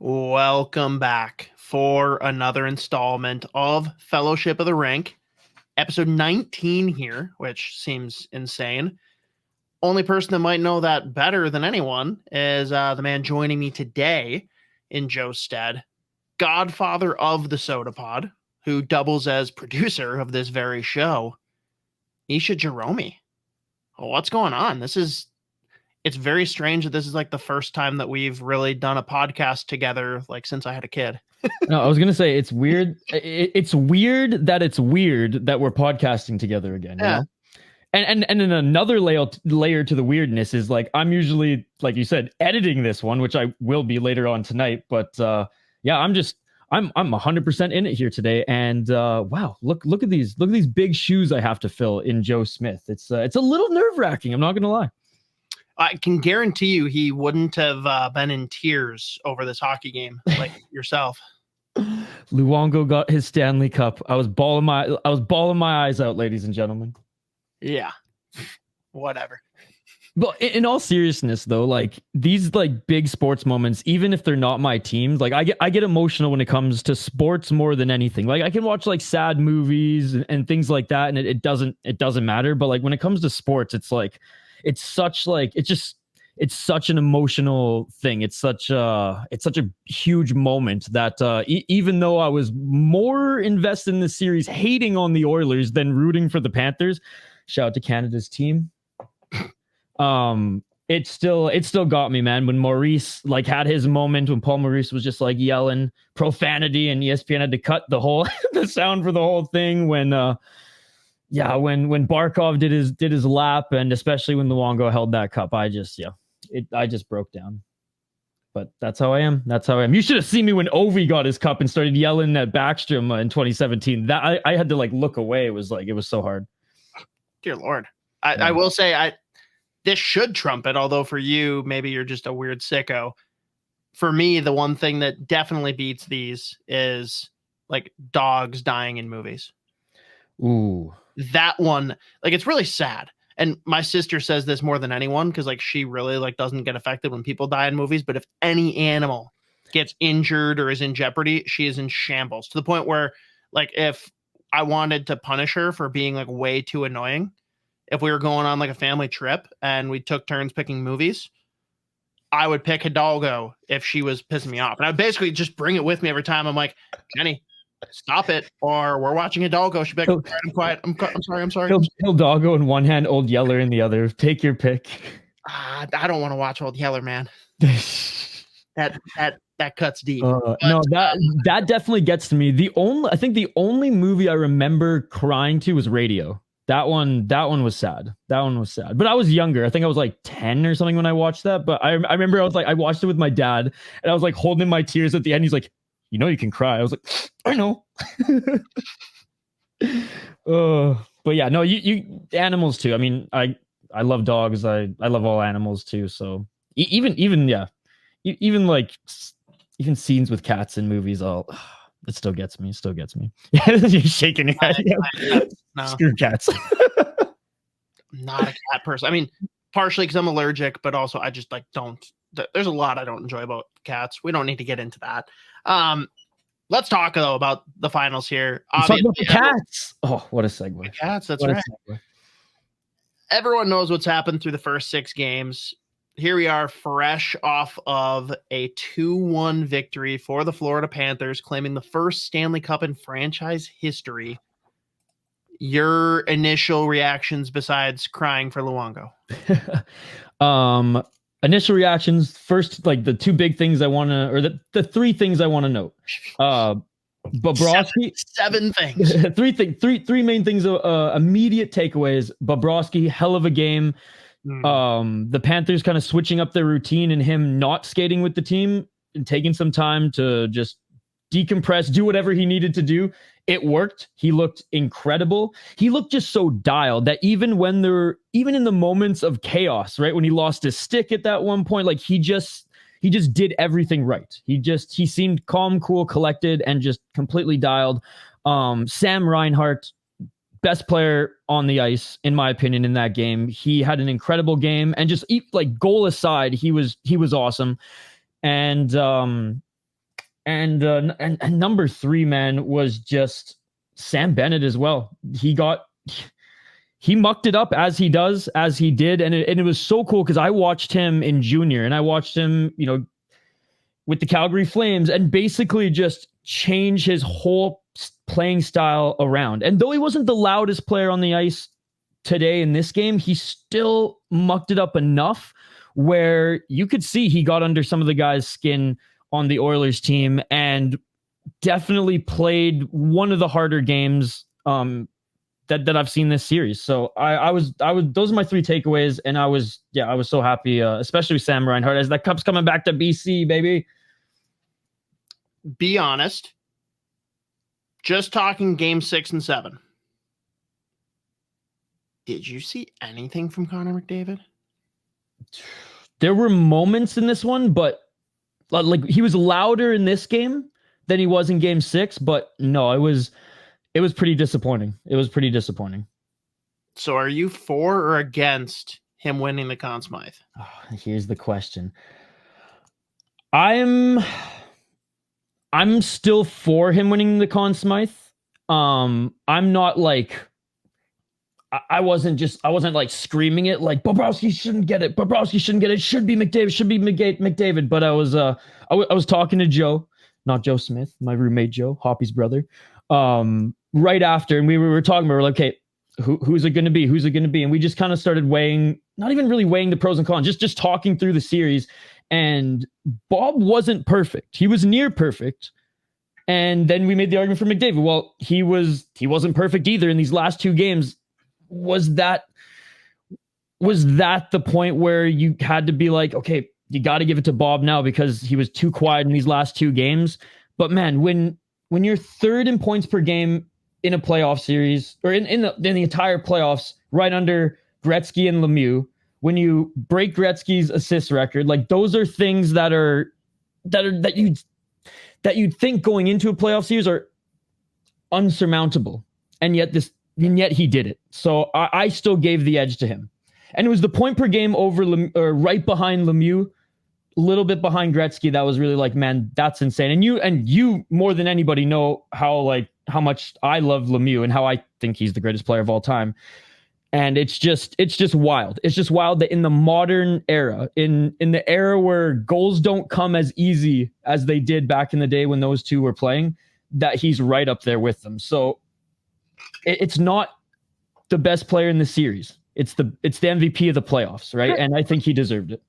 Welcome back for another installment of Fellowship of the Rink, episode 19 here, which seems insane. Only person that might know that better than anyone is the man joining me today in Joe's stead, godfather of the Sota Pod, who doubles as producer of this very show, Isha Jahromi. What's going on? It's very strange that this is like the first time that we've really done a podcast together, like since I had a kid. No, I was going to say it's weird. It's weird that we're podcasting together again. Yeah. You know? And then another layer to the weirdness is like, I'm usually, like you said, editing this one, which I will be later on tonight. But yeah, I'm 100% in it here today. And wow, look at these big shoes I have to fill in Joe Smythe. It's a little nerve wracking. I'm not going to lie. I can guarantee you he wouldn't have been in tears over this hockey game like yourself. Luongo got his Stanley Cup. I was bawling my eyes out, ladies and gentlemen. Yeah, whatever. But in all seriousness, though, like these like big sports moments, even if they're not my teams, like I get emotional when it comes to sports more than anything. Like I can watch like sad movies and things like that, and it doesn't matter. But like when it comes to sports, it's like. It's such an emotional thing. It's such a huge moment that even though I was more invested in the series hating on the Oilers than rooting for the Panthers, shout out to Canada's team. It still got me, man. When Maurice like had his moment, when Paul Maurice was just like yelling profanity and ESPN had to cut the sound for the whole thing when when Barkov did his lap, and especially when Luongo held that cup, I just broke down. But that's how I am. You should have seen me when Ovi got his cup and started yelling at Markstrom in 2017. That I had to like look away. It was so hard. Dear Lord. I will say this should trump it, although for you, maybe you're just a weird sicko. For me, the one thing that definitely beats these is like dogs dying in movies. Ooh. That one, like, it's really sad. And my sister says this more than anyone because like she really like doesn't get affected when people die in movies. But if any animal gets injured or is in jeopardy, she is in shambles to the point where like if I wanted to punish her for being like way too annoying, if we were going on like a family trip and we took turns picking movies, I would pick Hidalgo if she was pissing me off. And I'd basically just bring it with me every time. I'm like, Jenny, stop it, or we're watching Hidalgo. She'd be like, I'm quiet. I'm sorry. Hidalgo in one hand, Old Yeller in the other. Take your pick. I don't want to watch Old Yeller, man. that cuts deep. No, that definitely gets to me. I think the only movie I remember crying to was Radio. That one was sad. But I was younger. I think I was like 10 or something when I watched that. But I remember I watched it with my dad, and I was like holding my tears at the end. He's like, you know you can cry. I was like, I know. But yeah, no, you animals too. I mean, I love dogs. I love all animals too. So even like even scenes with cats in movies, it still gets me. You're shaking your head. No. Screw cats. I'm not a cat person. I mean, partially because I'm allergic, but also I just like don't. There's a lot I don't enjoy about cats. We don't need to get into that. Let's talk though about the finals here. Talk about the cats. Oh, what a segue. The cats, that's right. Everyone knows what's happened through the first 6 games. Here we are, fresh off of a 2-1 victory for the Florida Panthers, claiming the first Stanley Cup in franchise history. Your initial reactions besides crying for Luongo? Initial reactions, first, like the 2 big things I want to, or the 3 things I want to note. Bobrovsky. 7 things. Three main things, immediate takeaways. Bobrovsky, hell of a game. The Panthers kind of switching up their routine and him not skating with the team and taking some time to just decompress, do whatever he needed to do. It worked. He looked incredible. He looked just so dialed that even in the moments of chaos, right? When he lost his stick at that one point, like he just did everything right. He seemed calm, cool, collected, and just completely dialed. Sam Reinhart, best player on the ice, in my opinion, in that game. He had an incredible game, and just like goal aside, he was awesome. And And number 3, man, was just Sam Bennett as well. He mucked it up as he did. And it was so cool because I watched him in junior and I watched him, with the Calgary Flames and basically just change his whole playing style around. And though he wasn't the loudest player on the ice today in this game, he still mucked it up enough where you could see he got under some of the guys' skin on the Oilers team and definitely played one of the harder games that I've seen this series. So I was those are my 3 takeaways, and I was so happy, especially with Sam Reinhart, as that cup's coming back to BC, baby. Be honest. Just talking game 6 and 7. Did you see anything from Connor McDavid? There were moments in this one, but like he was louder in this game than he was in game 6, but no, it was pretty disappointing. It was pretty disappointing. So are you for or against him winning the Conn Smythe? Oh, here's the question. I'm still for him winning the Conn Smythe. I'm not like I wasn't like screaming it like Bobrovsky shouldn't get it. Bobrovsky shouldn't get it. Should be McDavid. But I was talking to Joe, not Joe Smith, my roommate Joe, Hoppy's brother. Right after, and we were talking, we were like, okay, who's it going to be? Who's it going to be? And we just kind of started not even really weighing the pros and cons, just talking through the series. And Bob wasn't perfect. He was near perfect. And then we made the argument for McDavid. Well, he wasn't perfect either in these last 2 games. Was that the point where you had to be like, okay, you got to give it to Bob now because he was too quiet in these last 2 games? But man, when you're 3rd in points per game in a playoff series, or in the entire playoffs, right under Gretzky and Lemieux, when you break Gretzky's assist record, like those are things that you'd think going into a playoff series are unsurmountable, and yet he did it. So I still gave the edge to him, and it was the point per game over right behind Lemieux, a little bit behind Gretzky. That was really like, man, that's insane. And you more than anybody know how much I love Lemieux and how I think he's the greatest player of all time. And it's just wild. It's just wild that in the modern era, in the era where goals don't come as easy as they did back in the day when those 2 were playing, that he's right up there with them. So it's not the best player in the series. It's the MVP of the playoffs, right? And I think he deserved it.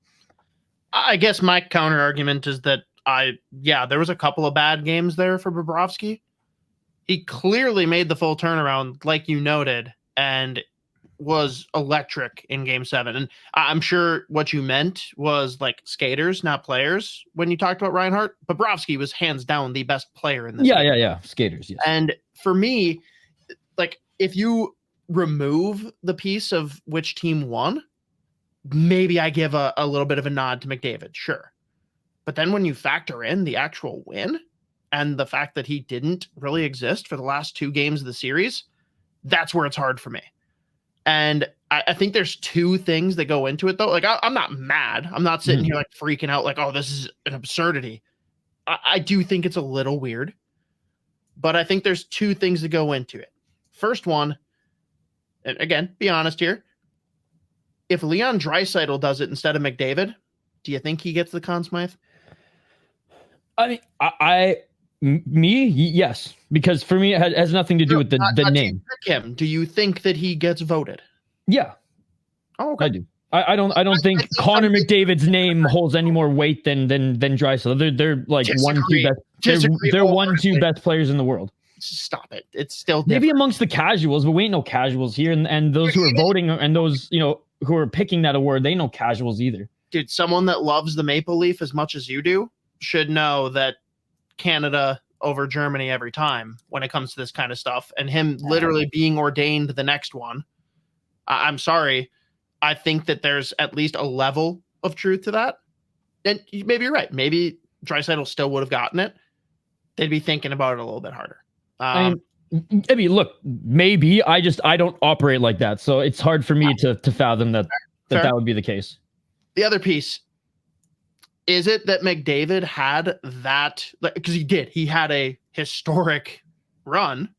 I guess my counter argument is that there was a couple of bad games there for Bobrovsky. He clearly made the full turnaround, like you noted, and was electric in game 7. And I'm sure what you meant was like skaters, not players. When you talked about Reinhart, Bobrovsky was hands down the best player in this game. Yeah. Skaters, yes. And for me, like if you remove the piece of which team won, maybe I give a little bit of a nod to McDavid, sure. But then when you factor in the actual win and the fact that he didn't really exist for the last 2 games of the series, that's where it's hard for me. And I think there's 2 things that go into it, though. Like, I'm not mad. I'm not sitting here like freaking out like, oh, this is an absurdity. I do think it's a little weird, but I think there's 2 things that go into it. First one, and again, be honest here. If Leon Draisaitl does it instead of McDavid, do you think he gets the Conn Smythe? I mean, yes, because for me, it has nothing to do with the name. Him. Do you think that he gets voted? Yeah. Oh, okay. I do. I don't think Connor McDavid's name holds any more weight than Draisaitl. They're like they're 1-2 best players in the world. Stop it. It's still different. Maybe amongst the casuals, but we ain't no casuals here. And those who are voting and those, who are picking that award, they ain't no casuals either. Dude, someone that loves the Maple Leaf as much as you do should know that Canada over Germany every time when it comes to this kind of stuff, and him literally being ordained the next one. I'm sorry. I think that there's at least a level of truth to that. And maybe you're right. Maybe Draisaitl still would have gotten it. They'd be thinking about it a little bit harder. I mean, look, maybe I don't operate like that. So it's hard for me to fathom that would be the case. The other piece, Is it that McDavid had that, because he had a historic run,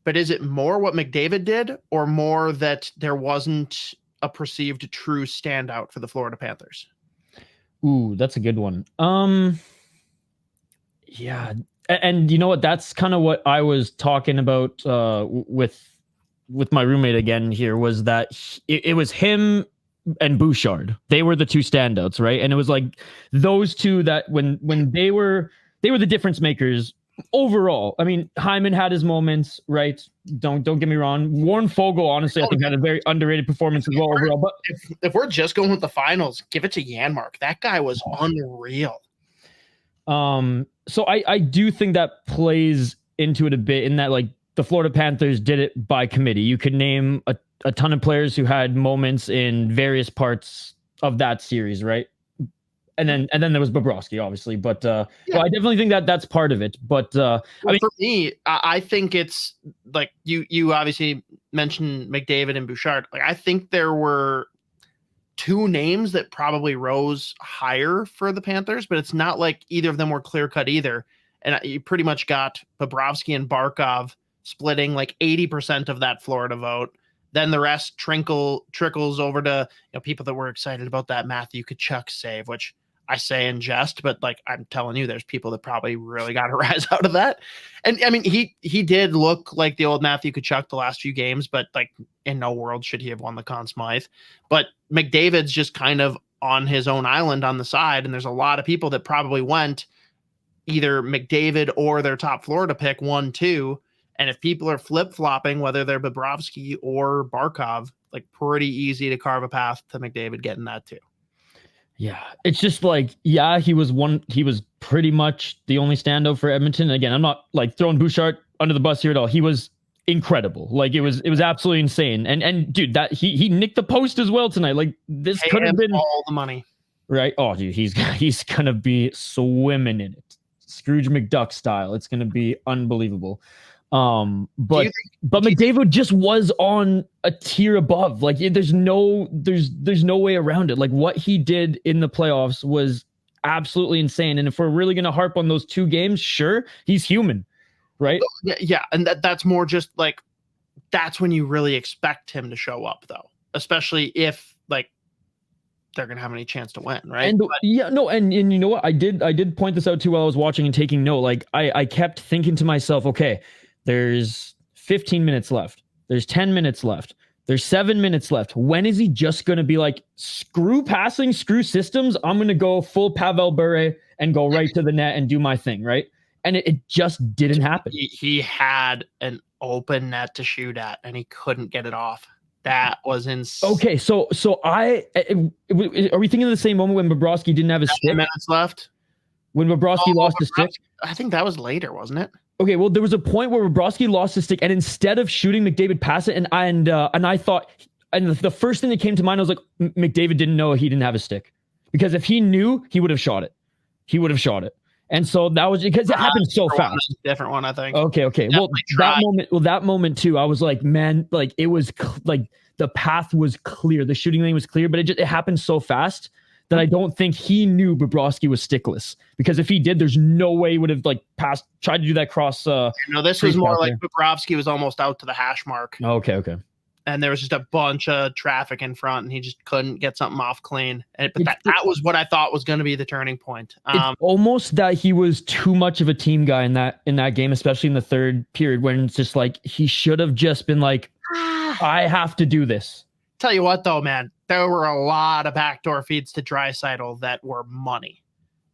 but is it more what McDavid did or more that there wasn't a perceived true standout for the Florida Panthers? Ooh, that's a good one. Yeah. And you know what? That's kind of what I was talking about with my roommate again here, was that it was him and Bouchard. They were the two standouts, right? And it was like those two that when they were the difference makers overall. I mean, Hyman had his moments, right? Don't get me wrong. Warren Fogle, honestly, I think had a very underrated performance as well overall. But if we're just going with the finals, give it to Janmark. That guy was unreal. So I do think that plays into it a bit, in that like the Florida Panthers did it by committee. You could name a ton of players who had moments in various parts of that series, right? And then there was Bobrovsky, obviously, but well, I definitely think that that's part of it. But I mean, for me, I think it's like you obviously mentioned McDavid and Bouchard. Like, I think there were two names that probably rose higher for the Panthers, but it's not like either of them were clear cut either. And you pretty much got Bobrovsky and Barkov splitting like 80% of that Florida vote. Then the rest trickles over to people that were excited about that Matthew Tkachuk save, which I say in jest, but like I'm telling you, there's people that probably really got a rise out of that. And I mean, he did look like the old Matthew Tkachuk the last few games, but like in no world should he have won the Conn Smythe. But McDavid's just kind of on his own island on the side, and there's a lot of people that probably went either McDavid or their top Florida pick 1-2. And if people are flip-flopping, whether they're Bobrovsky or Barkov, like pretty easy to carve a path to McDavid getting that too. Yeah, it's just like, he was pretty much the only standout for Edmonton. Again, I'm not like throwing Bouchard under the bus here at all. He was incredible. Like it was absolutely insane. And dude, that he nicked the post as well tonight. Like this could have been all the money. Right? Oh, dude, he's gonna be swimming in it. Scrooge McDuck style. It's gonna be unbelievable. But McDavid just was on a tier above. Like there's no way around it. Like what he did in the playoffs was absolutely insane. And if we're really going to harp on those two games, sure, he's human, right? Yeah. And that's more just like, that's when you really expect him to show up though, especially if like they're going to have any chance to win. Right. And and you know what? I did point this out too while I was watching and taking note. Like I kept thinking to myself, okay, there's 15 minutes left. There's 10 minutes left. There's 7 minutes left. When is he just going to be like, screw passing, screw systems? I'm going to go full Pavel Bure and go right to the net and do my thing, right? And it just didn't happen. He had an open net to shoot at, and he couldn't get it off. That was insane. Okay, so are we thinking of the same moment when Bobrovsky didn't have his stick? 10 minutes left. When Bobrovsky lost his stick? I think that was later, wasn't it? Okay, well, there was a point where Bobrovsky lost his stick, and instead of shooting, McDavid passed it, and I thought, and the first thing that came to mind, I was like, McDavid didn't know he didn't have a stick, because if he knew, he would have shot it. And so that was because it happened so fast. Different one, I think. Okay. That moment too, I was like, man, like it was like the path was clear, the shooting lane was clear, but it happened so fast that I don't think he knew Bobrovsky was stickless, because if he did, there's no way he would have like tried to do that cross. This was more like Bobrovsky was almost out to the hash mark. Okay. And there was just a bunch of traffic in front, and he just couldn't get something off clean. But that was what I thought was going to be the turning point. It's almost that he was too much of a team guy in that game, especially in the third period, when it's just like he should have just been like, I have to do this. Tell you what, though, man, there were a lot of backdoor feeds to Draisaitl that were money.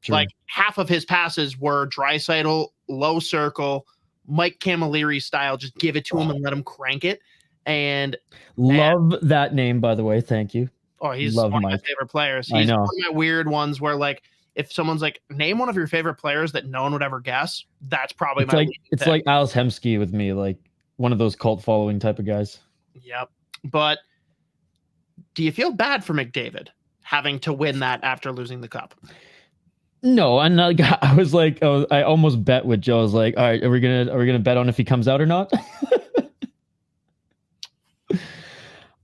True. Like half of his passes were Draisaitl, low circle, Mike Camilleri style, just give it to him and let him crank it. And love that name, by the way. Thank you. Oh, he's one of my favorite players. He's one of my weird ones where, like, if someone's like, name one of your favorite players that no one would ever guess, that's probably it's like Alice Hemsky with me, like one of those cult following type of guys. Yep. But do you feel bad for McDavid having to win that after losing the cup? No, and I was like, I almost bet with Joe. I was like, all right, are we gonna bet on if he comes out or not?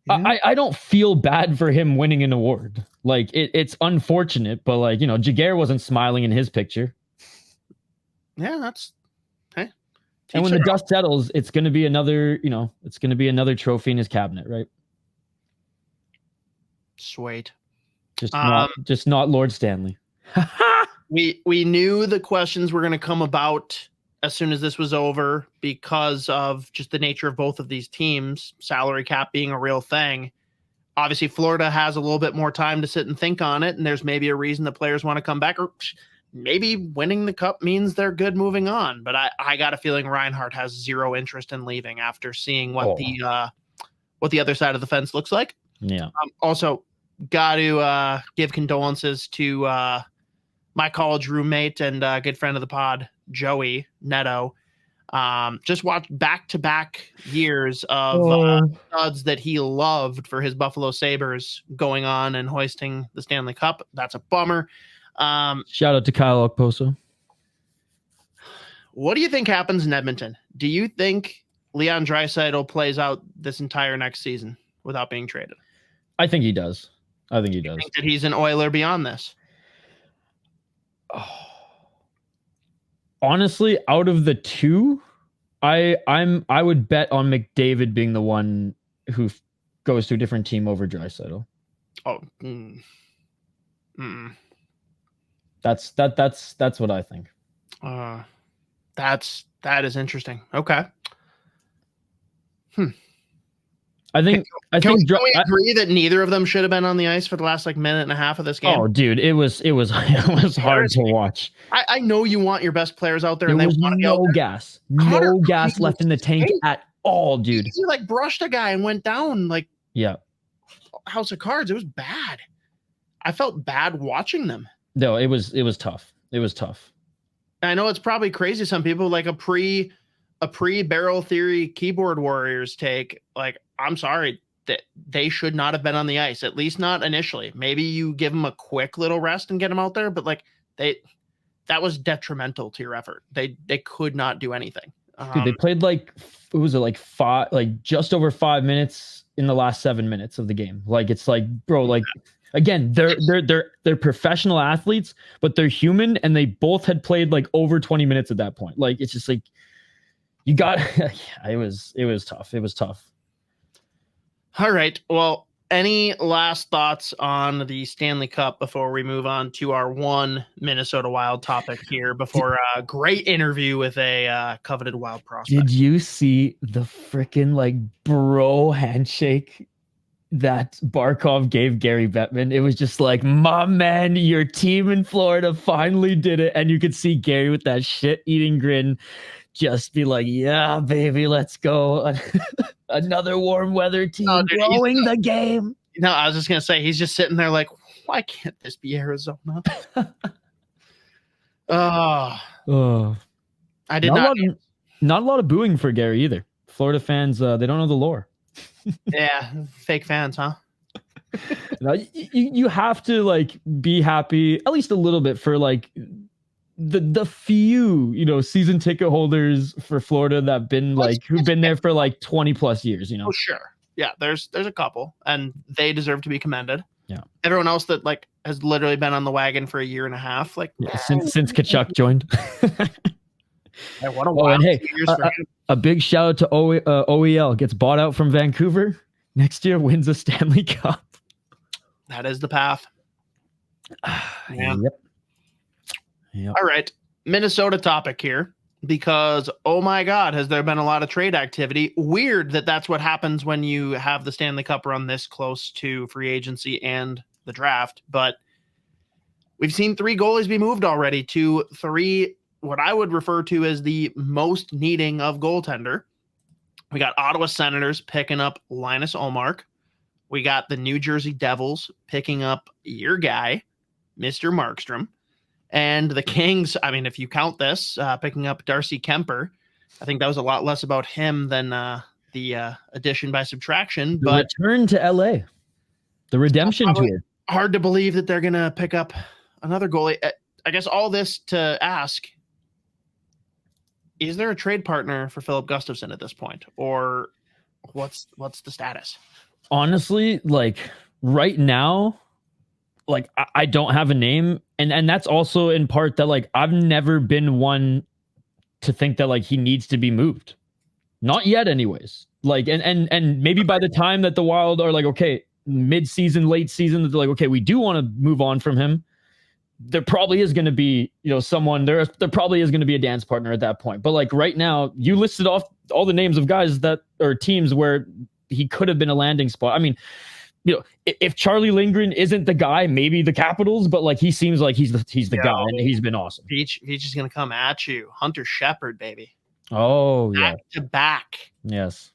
I don't feel bad for him winning an award. Like it's unfortunate, but like, Jaguar wasn't smiling in his picture. Yeah, that's hey. And when the dust settles, it's going to be another, it's going to be another trophy in his cabinet, right? Sweet. Just not Lord Stanley. we knew the questions were going to come about as soon as this was over because of just the nature of both of these teams, salary cap being a real thing. Obviously, Florida has a little bit more time to sit and think on it, and there's maybe a reason the players want to come back, or maybe winning the cup means they're good moving on. But I got a feeling Reinhart has zero interest in leaving after seeing what the other side of the fence looks like. Yeah. Also, got to give condolences to my college roommate and good friend of the pod, Joey Neto. Just watched back-to-back years of studs that he loved for his Buffalo Sabres going on and hoisting the Stanley Cup. That's a bummer. Shout out to Kyle Okposo. What do you think happens in Edmonton? Do you think Leon Draisaitl plays out this entire next season without being traded? I think he does. I think he does. Think that he's an Oiler beyond this? Oh. Honestly, out of the two, I would bet on McDavid being the one who goes to a different team over Draisaitl. Oh, That's what I think. That is interesting. Okay. I think can we agree that neither of them should have been on the ice for the last minute and a half of this game? Oh, dude, it was hard to watch. I know you want your best players out there, and there they was want to be out there. No gas left in the tank at all, dude. He brushed a guy and went down yeah. House of Cards. It was bad. I felt bad watching them. No, it was tough. It was tough. I know it's probably crazy to some people, like a pre barrel theory keyboard warriors take. I'm sorry that they should not have been on the ice, at least not initially. Maybe you give them a quick little rest and get them out there, but that was detrimental to your effort. They could not do anything. Dude, they played just over 5 minutes in the last 7 minutes of the game. It's bro, again, they're professional athletes, but they're human, and they both had played over 20 minutes at that point. It's just you got it was tough. It was tough. All right. Well, any last thoughts on the Stanley Cup before we move on to our one Minnesota Wild topic here before a great interview with a coveted Wild prospect? Did you see the freaking bro handshake that Barkov gave Gary Bettman? It was just my man, your team in Florida finally did it. And you could see Gary with that shit-eating grin just be yeah, baby, let's go. Another warm weather team blowing the game. No, I was just going to say, he's just sitting there why can't this be Arizona? I did not. Not a lot of booing for Gary either. Florida fans, they don't know the lore. Yeah, fake fans, huh? Now, you have to be happy at least a little bit for the few season ticket holders for Florida that have been who've been there for 20 plus years. Oh, sure. Yeah, there's a couple, and they deserve to be commended. Yeah. Everyone else that has literally been on the wagon for a year and a half, since Tkachuk joined. Yeah, what a wild and hey, a big shout out to OEL, gets bought out from Vancouver next year, wins a Stanley Cup. That is the path. Yeah. Yep. All right, Minnesota topic here, because oh my God, has there been a lot of trade activity? Weird that that's what happens when you have the Stanley Cup run this close to free agency and the draft. But we've seen 3 goalies be moved already to 3, what I would refer to as the most needing of goaltender. We got Ottawa Senators picking up Linus Ullmark. We got the New Jersey Devils picking up your guy, Mr. Markstrom. And the Kings, I mean, if you count this, picking up Darcy Kuemper, I think that was a lot less about him than the addition by subtraction. But return to LA, the redemption tour. Hard to believe that they're going to pick up another goalie. I guess all this to ask, is there a trade partner for Filip Gustavsson at this point? Or what's the status? Honestly, right now, like I don't have a name, and that's also in part that like I've never been one to think that like he needs to be moved. Not yet, anyways. Like, and maybe by the time that the Wild are like, okay, mid-season, late season, that they're like, okay, we do want to move on from him. There probably is going to be, someone there probably is going to be a dance partner at that point. But like right now, you listed off all the names of guys that or teams where he could have been a landing spot. I mean, if Charlie Lindgren isn't the guy, maybe the Capitals, but like he seems like he's the guy, and he's been awesome. He's just going to come at you. Hunter Shepherd, baby. Oh, yeah. Back to back. Yes.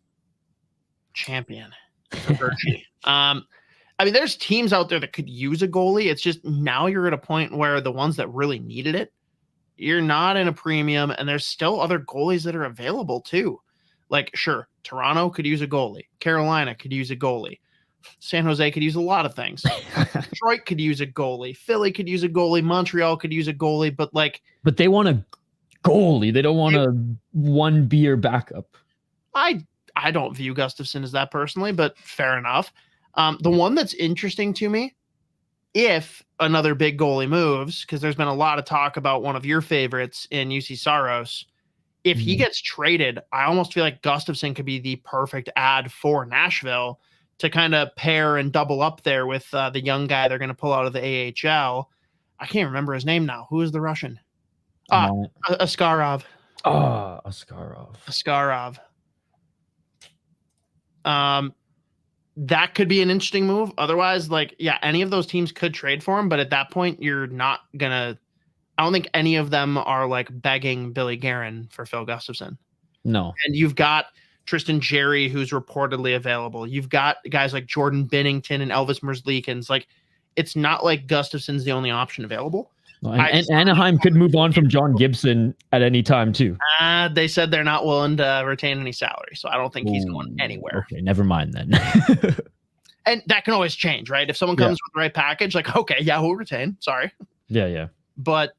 Champion. I mean, there's teams out there that could use a goalie. It's just now you're at a point where the ones that really needed it, you're not in a premium, and there's still other goalies that are available too. Like, sure, Toronto could use a goalie. Carolina could use a goalie. San Jose could use a lot of things. Detroit could use a goalie. Philly could use a goalie. Montreal could use a goalie, but they want a goalie. They don't want a one beer backup. I don't view Gustavsson as that personally, but fair enough. The one that's interesting to me, if another big goalie moves, because there's been a lot of talk about one of your favorites in UC Saros. If he gets traded, I almost feel like Gustavsson could be the perfect add for Nashville to kind of pair and double up there with the young guy they're going to pull out of the AHL. I can't remember his name now. Who is the Russian? Askarov. Askarov. That could be an interesting move. Otherwise, any of those teams could trade for him, but at that point, you're not gonna. I don't think any of them are like begging Billy Guerin for Phil Gustafsson. No, and you've got Tristan Jarry, who's reportedly available. You've got guys like Jordan Binnington and Elvis Merzlikins. Like, it's not like Gustafsson's the only option available. And Anaheim could move on from John Gibson at any time too. They said they're not willing to retain any salary, so I don't think he's going anywhere. Okay, never mind then. And that can always change, right? If someone comes with the right package, like, okay, yeah, we'll retain. Sorry. Yeah. But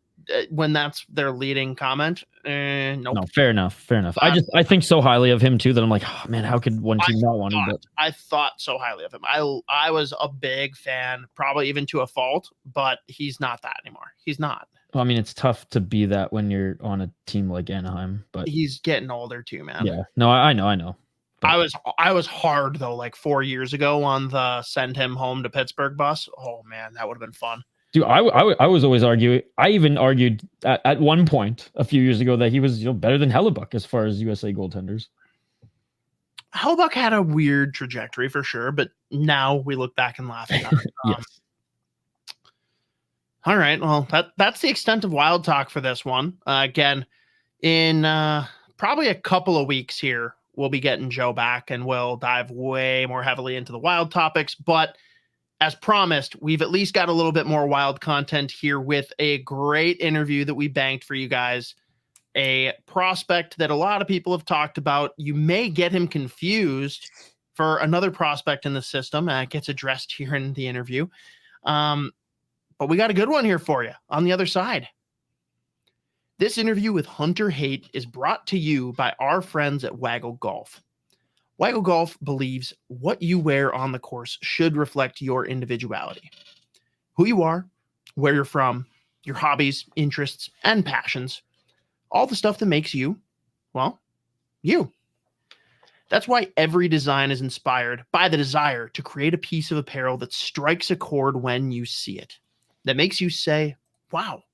when that's their leading comment, nope. No, fair enough. I think so highly of him too that I'm like, oh man, how could one team not want him? But I thought so highly of him. I was a big fan, probably even to a fault, but he's not that anymore. He's not. Well, I mean, it's tough to be that when you're on a team like Anaheim, but he's getting older too, man. Yeah, no, I know. But I was hard though, like 4 years ago on the send him home to Pittsburgh bus. Oh man, that would have been fun. Dude, I was always arguing. I even argued at one point a few years ago that he was better than Hellebuck as far as USA goaltenders. Hellebuck had a weird trajectory for sure, but now we look back and laugh at it. Yes. All right, well that's the extent of Wild talk for this one. Again, in probably a couple of weeks here, we'll be getting Joe back and we'll dive way more heavily into the Wild topics, but as promised, we've at least got a little bit more Wild content here with a great interview that we banked for you guys. A prospect that a lot of people have talked about. You may get him confused for another prospect in the system. It gets addressed here in the interview. But we got a good one here for you on the other side. This interview with Hunter Haight is brought to you by our friends at Waggle Golf. Waggle Golf believes what you wear on the course should reflect your individuality. Who you are, where you're from, your hobbies, interests, and passions. All the stuff that makes you, well, you. That's why every design is inspired by the desire to create a piece of apparel that strikes a chord when you see it. That makes you say, wow,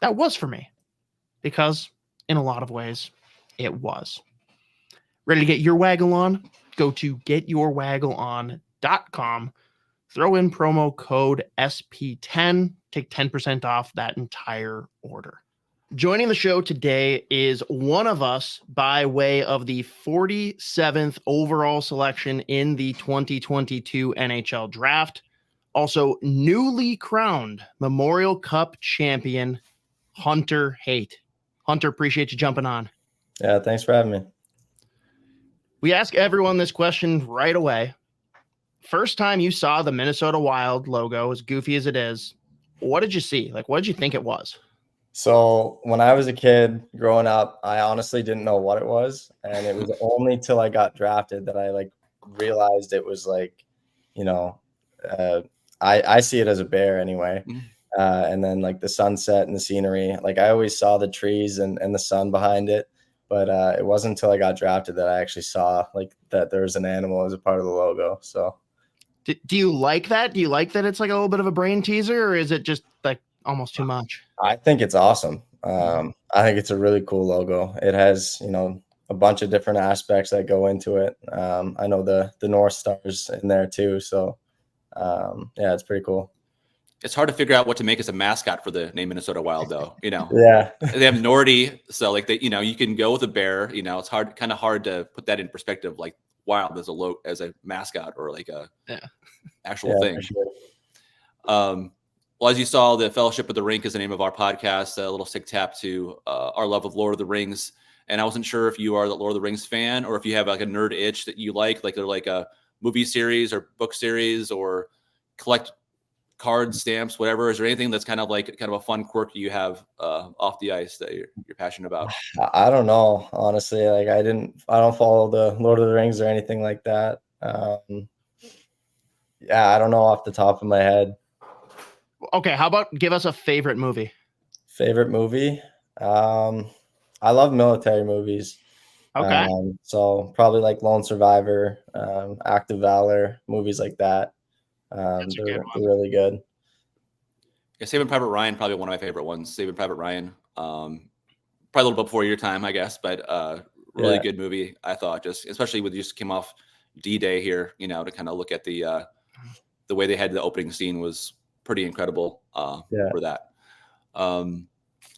that was for me. Because in a lot of ways, it was. Ready to get your waggle on? Go to getyourwaggleon.com. Throw in promo code SP10. Take 10% off that entire order. Joining the show today is one of us by way of the 47th overall selection in the 2022 NHL Draft. Also, newly crowned Memorial Cup champion, Hunter Haight. Hunter, appreciate you jumping on. Yeah, thanks for having me. We ask everyone this question right away. First time you saw the Minnesota Wild logo, as goofy as it is, what did you see? Like, what did you think it was? So when I was a kid growing up, I honestly didn't know what it was. And it was only till I got drafted that I realized it was I see it as a bear anyway. Mhm. And then like the sunset and the scenery, like I always saw the trees and the sun behind it. But it wasn't until I got drafted that I actually saw like that there was an animal as a part of the logo. So Do you like that? Do you like that it's like a little bit of a brain teaser, or is it just like almost too much? I think it's awesome. I think it's a really cool logo. It has, a bunch of different aspects that go into it. I know the North Stars in there too. So yeah, it's pretty cool. It's hard to figure out what to make as a mascot for the name Minnesota Wild, though. Yeah, they have Nordy, so like you can go with a bear. It's kind of hard to put that in perspective. Like Wild as a mascot or like a actual thing. Sure. Well, as you saw, the Fellowship of the Rink is the name of our podcast. A little sick tap to our love of Lord of the Rings. And I wasn't sure if you are the Lord of the Rings fan or if you have like a nerd itch that you like they're like a movie series or book series or collect cards, stamps, whatever. Is there anything that's kind of a fun quirk you have off the ice that you're passionate about? I don't know, honestly. Like I don't follow the Lord of the Rings or anything like that. Yeah, I don't know off the top of my head. Okay, how about give us a favorite movie? Favorite movie? I love military movies. Okay. So probably like Lone Survivor, Act of Valor, movies like that. They're really good. Yeah, Saving Private Ryan, probably one of my favorite ones. Saving Private Ryan, probably a little bit before your time, I guess, but really good movie. I thought, just especially when you just came off D-Day here, to kind of look at the way they had the opening scene was pretty incredible for that.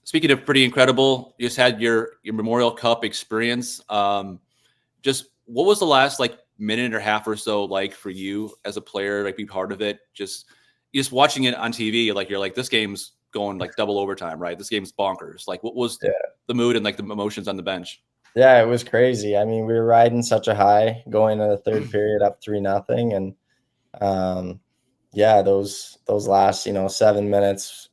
Speaking of pretty incredible, you just had your Memorial Cup experience. Just what was the last minute or half or so like for you as a player, be part of it? Just watching it on TV, you're like, this game's going double overtime, right? This game's bonkers. What was the mood and the emotions on the bench? Yeah, it was crazy. I mean, we were riding such a high going into the third period up 3-0. And those last, 7 minutes,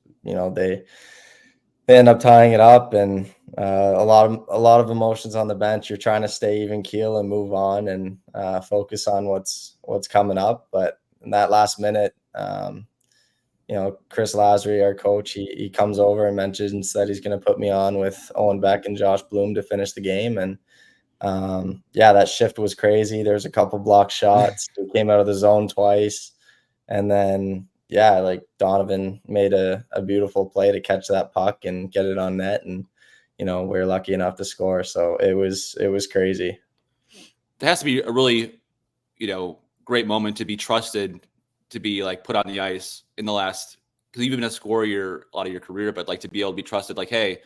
they end up tying it up, and a lot of emotions on the bench. You're trying to stay even keel and move on and focus on what's coming up. But in that last minute, Chris Lasry, our coach, he comes over and mentions that he's going to put me on with Owen Beck and Josh Bloom to finish the game. And that shift was crazy. There's a couple block shots. We came out of the zone twice, and then Donovan made a beautiful play to catch that puck and get it on net, and we were lucky enough to score. So it was crazy. It has to be a really great moment to be trusted to be put on the ice in the last, because you've been a scorer a lot of your career, but to be able to be trusted, hey,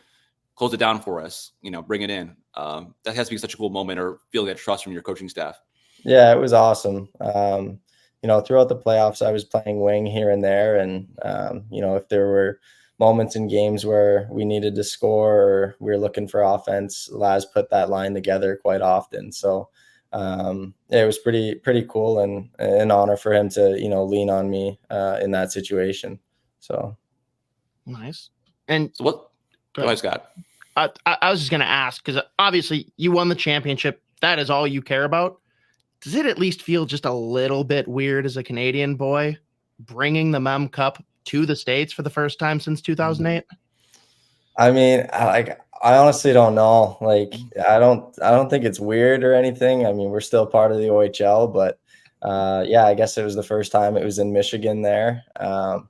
close it down for us, bring it in. That has to be such a cool moment, or feeling that trust from your coaching staff. Yeah, it was awesome. Throughout the playoffs, I was playing wing here and there. And, if there were moments in games where we needed to score or we were looking for offense, Laz put that line together quite often. So it was pretty cool and an honor for him to, lean on me in that situation. So nice. And so what? Go ahead, Scott. I was just going to ask, because obviously you won the championship. That is all you care about. Does it at least feel just a little bit weird as a Canadian boy bringing the Mem Cup to the States for the first time since 2008? I mean, I honestly don't know. I don't think it's weird or anything. I mean, we're still part of the OHL, but I guess it was the first time it was in Michigan there.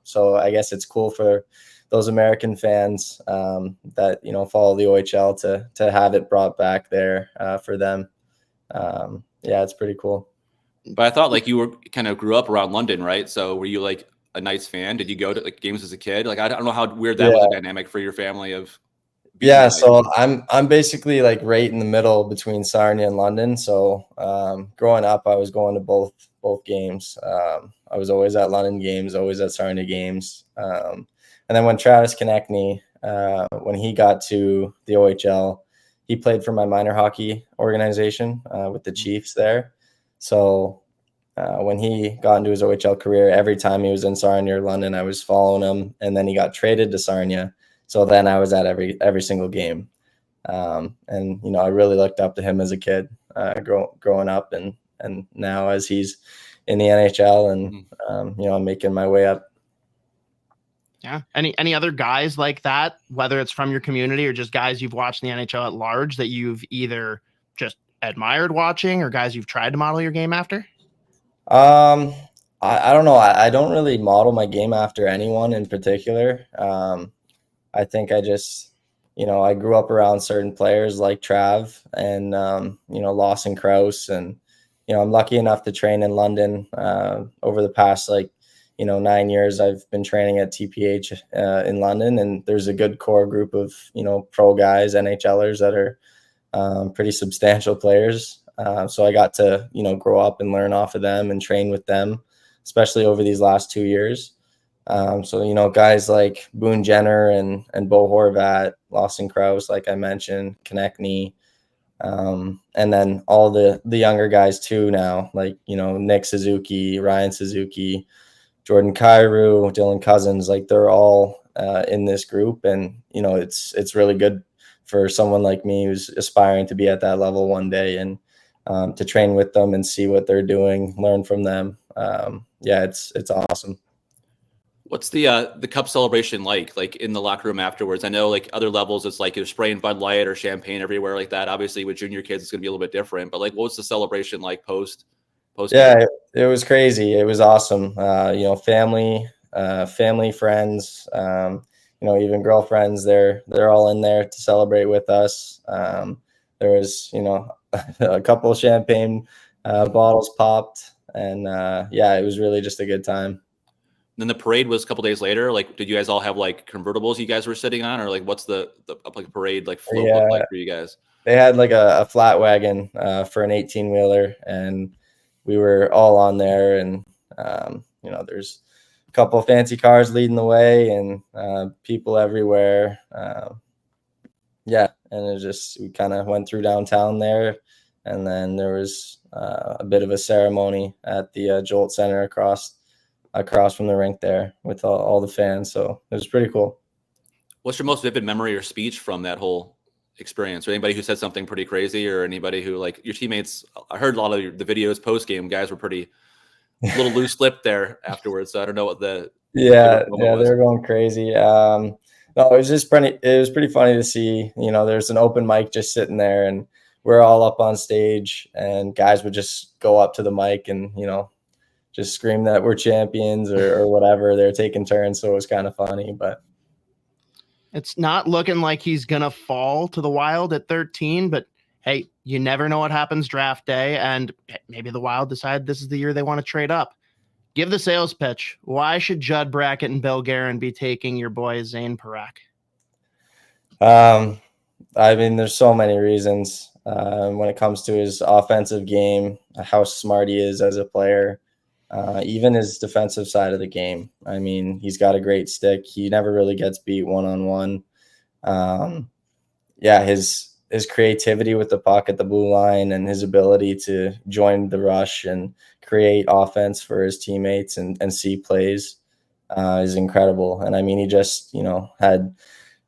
So I guess it's cool for those American fans that follow the OHL to have it brought back there for them. It's pretty cool. But I thought you were kind of grew up around London, right? So were you a Knights fan? Did you go to games as a kid? I don't know how weird that was a dynamic for your family of. So I'm basically right in the middle between Sarnia and London. So growing up, I was going to both games. I was always at London games, always at Sarnia games. And then when Travis Konechny, when he got to the OHL, he played for my minor hockey organization with the Chiefs there. So when he got into his OHL career, every time he was in Sarnia or London, I was following him. And then he got traded to Sarnia. So then I was at every single game. And, I really looked up to him as a kid growing up. And now as he's, in the NHL, and I'm making my way up. Yeah. Any other guys like that, whether it's from your community or just guys you've watched in the NHL at large, that you've either just admired watching or guys you've tried to model your game after? I don't know. I don't really model my game after anyone in particular. I think I just, I grew up around certain players like Trav and, Lawson Krause. And, I'm lucky enough to train in London over the past, 9 years. I've been training at TPH in London, and there's a good core group of, pro guys, NHLers that are pretty substantial players. So I got to, grow up and learn off of them and train with them, especially over these last 2 years. So, guys like Boone Jenner and Bo Horvat, Lawson Krause, like I mentioned, Konechny, and then all the younger guys too now, like, Nick Suzuki, Ryan Suzuki, Jordan Kyrou, Dylan Cousins, like they're all in this group. And, it's really good for someone like me who's aspiring to be at that level one day, and to train with them and see what they're doing, learn from them. It's awesome. What's the cup celebration like in the locker room afterwards? I know like other levels, it's like you're spraying Bud Light or champagne everywhere like that. Obviously with junior kids, it's going to be a little bit different, but like, what was the celebration like post? Yeah, it was crazy. It was awesome. Family, friends, even girlfriends, they're all in there to celebrate with us. There was, a couple of champagne bottles popped, and it was really just a good time. Then the parade was a couple days later. Like, did you guys all have like convertibles you guys were sitting on, or like what's the like parade like float look like for you guys? They had like a flat wagon for an 18-wheeler, and we were all on there. And there's a couple of fancy cars leading the way, and people everywhere. And it just, we kind of went through downtown there, and then there was a bit of a ceremony at the Jolt Center across from the rink there with all the fans. So it was pretty cool. What's your most vivid memory or speech from that whole experience? Or anybody who said something pretty crazy, or anybody who, like, your teammates? I heard a lot of the videos post game, guys were pretty a little loose lipped there afterwards. So I don't know what the they were going crazy. No, it was just pretty. It was pretty funny to see. There's an open mic just sitting there, and we're all up on stage, and guys would just go up to the mic and just scream that we're champions or whatever. They're taking turns, so it was kind of funny. But it's not looking like he's gonna fall to the Wild at 13. But hey, you never know what happens draft day, and maybe the Wild decide this is the year they want to trade up. Give the sales pitch. Why should Judd Brackett and Bill Guerin be taking your boy Zane Parak? I mean, there's so many reasons. When it comes to his offensive game, how smart he is as a player, even his defensive side of the game. I mean, he's got a great stick. He never really gets beat one-on-one. His creativity with the puck at the blue line, and his ability to join the rush and create offense for his teammates and see plays is incredible. And I mean, he just, had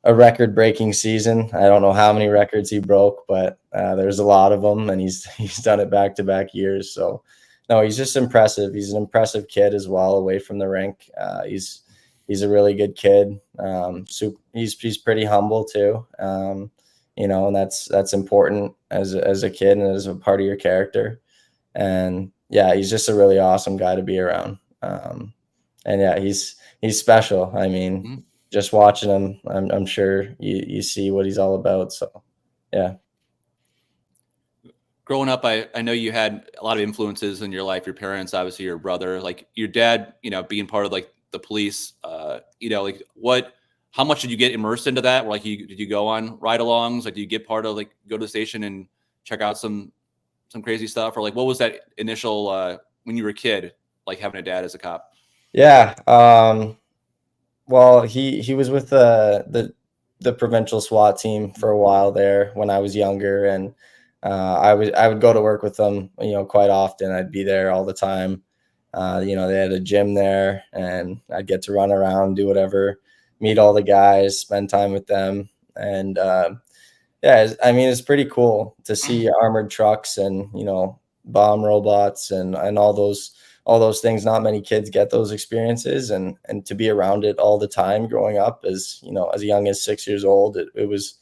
a record-breaking season. I don't know how many records he broke, but there's a lot of them, and he's done it back-to-back years. So, no, he's just impressive. He's an impressive kid as well, away from the rink. He's a really good kid. He's pretty humble too. And that's important as a kid and as a part of your character. And he's just a really awesome guy to be around. He's special. I mean, just watching him, I'm sure you see what he's all about. So, yeah. Growing up, I know you had a lot of influences in your life. Your parents, obviously, your brother, like your dad, being part of like the police. How much did you get immersed into that? Like, did you go on ride-alongs? Like, do you get part of, like, go to the station and check out some crazy stuff? Or like, what was that initial when you were a kid, like having a dad as a cop? Yeah. Well, he was with the provincial SWAT team for a while there when I was younger, and I would go to work with them, quite often. I'd be there all the time. They had a gym there, and I'd get to run around, do whatever, meet all the guys, spend time with them. And it's pretty cool to see armored trucks and, bomb robots and all those all those things. Not many kids get those experiences, and to be around it all the time growing up as, as young as 6 years old, it was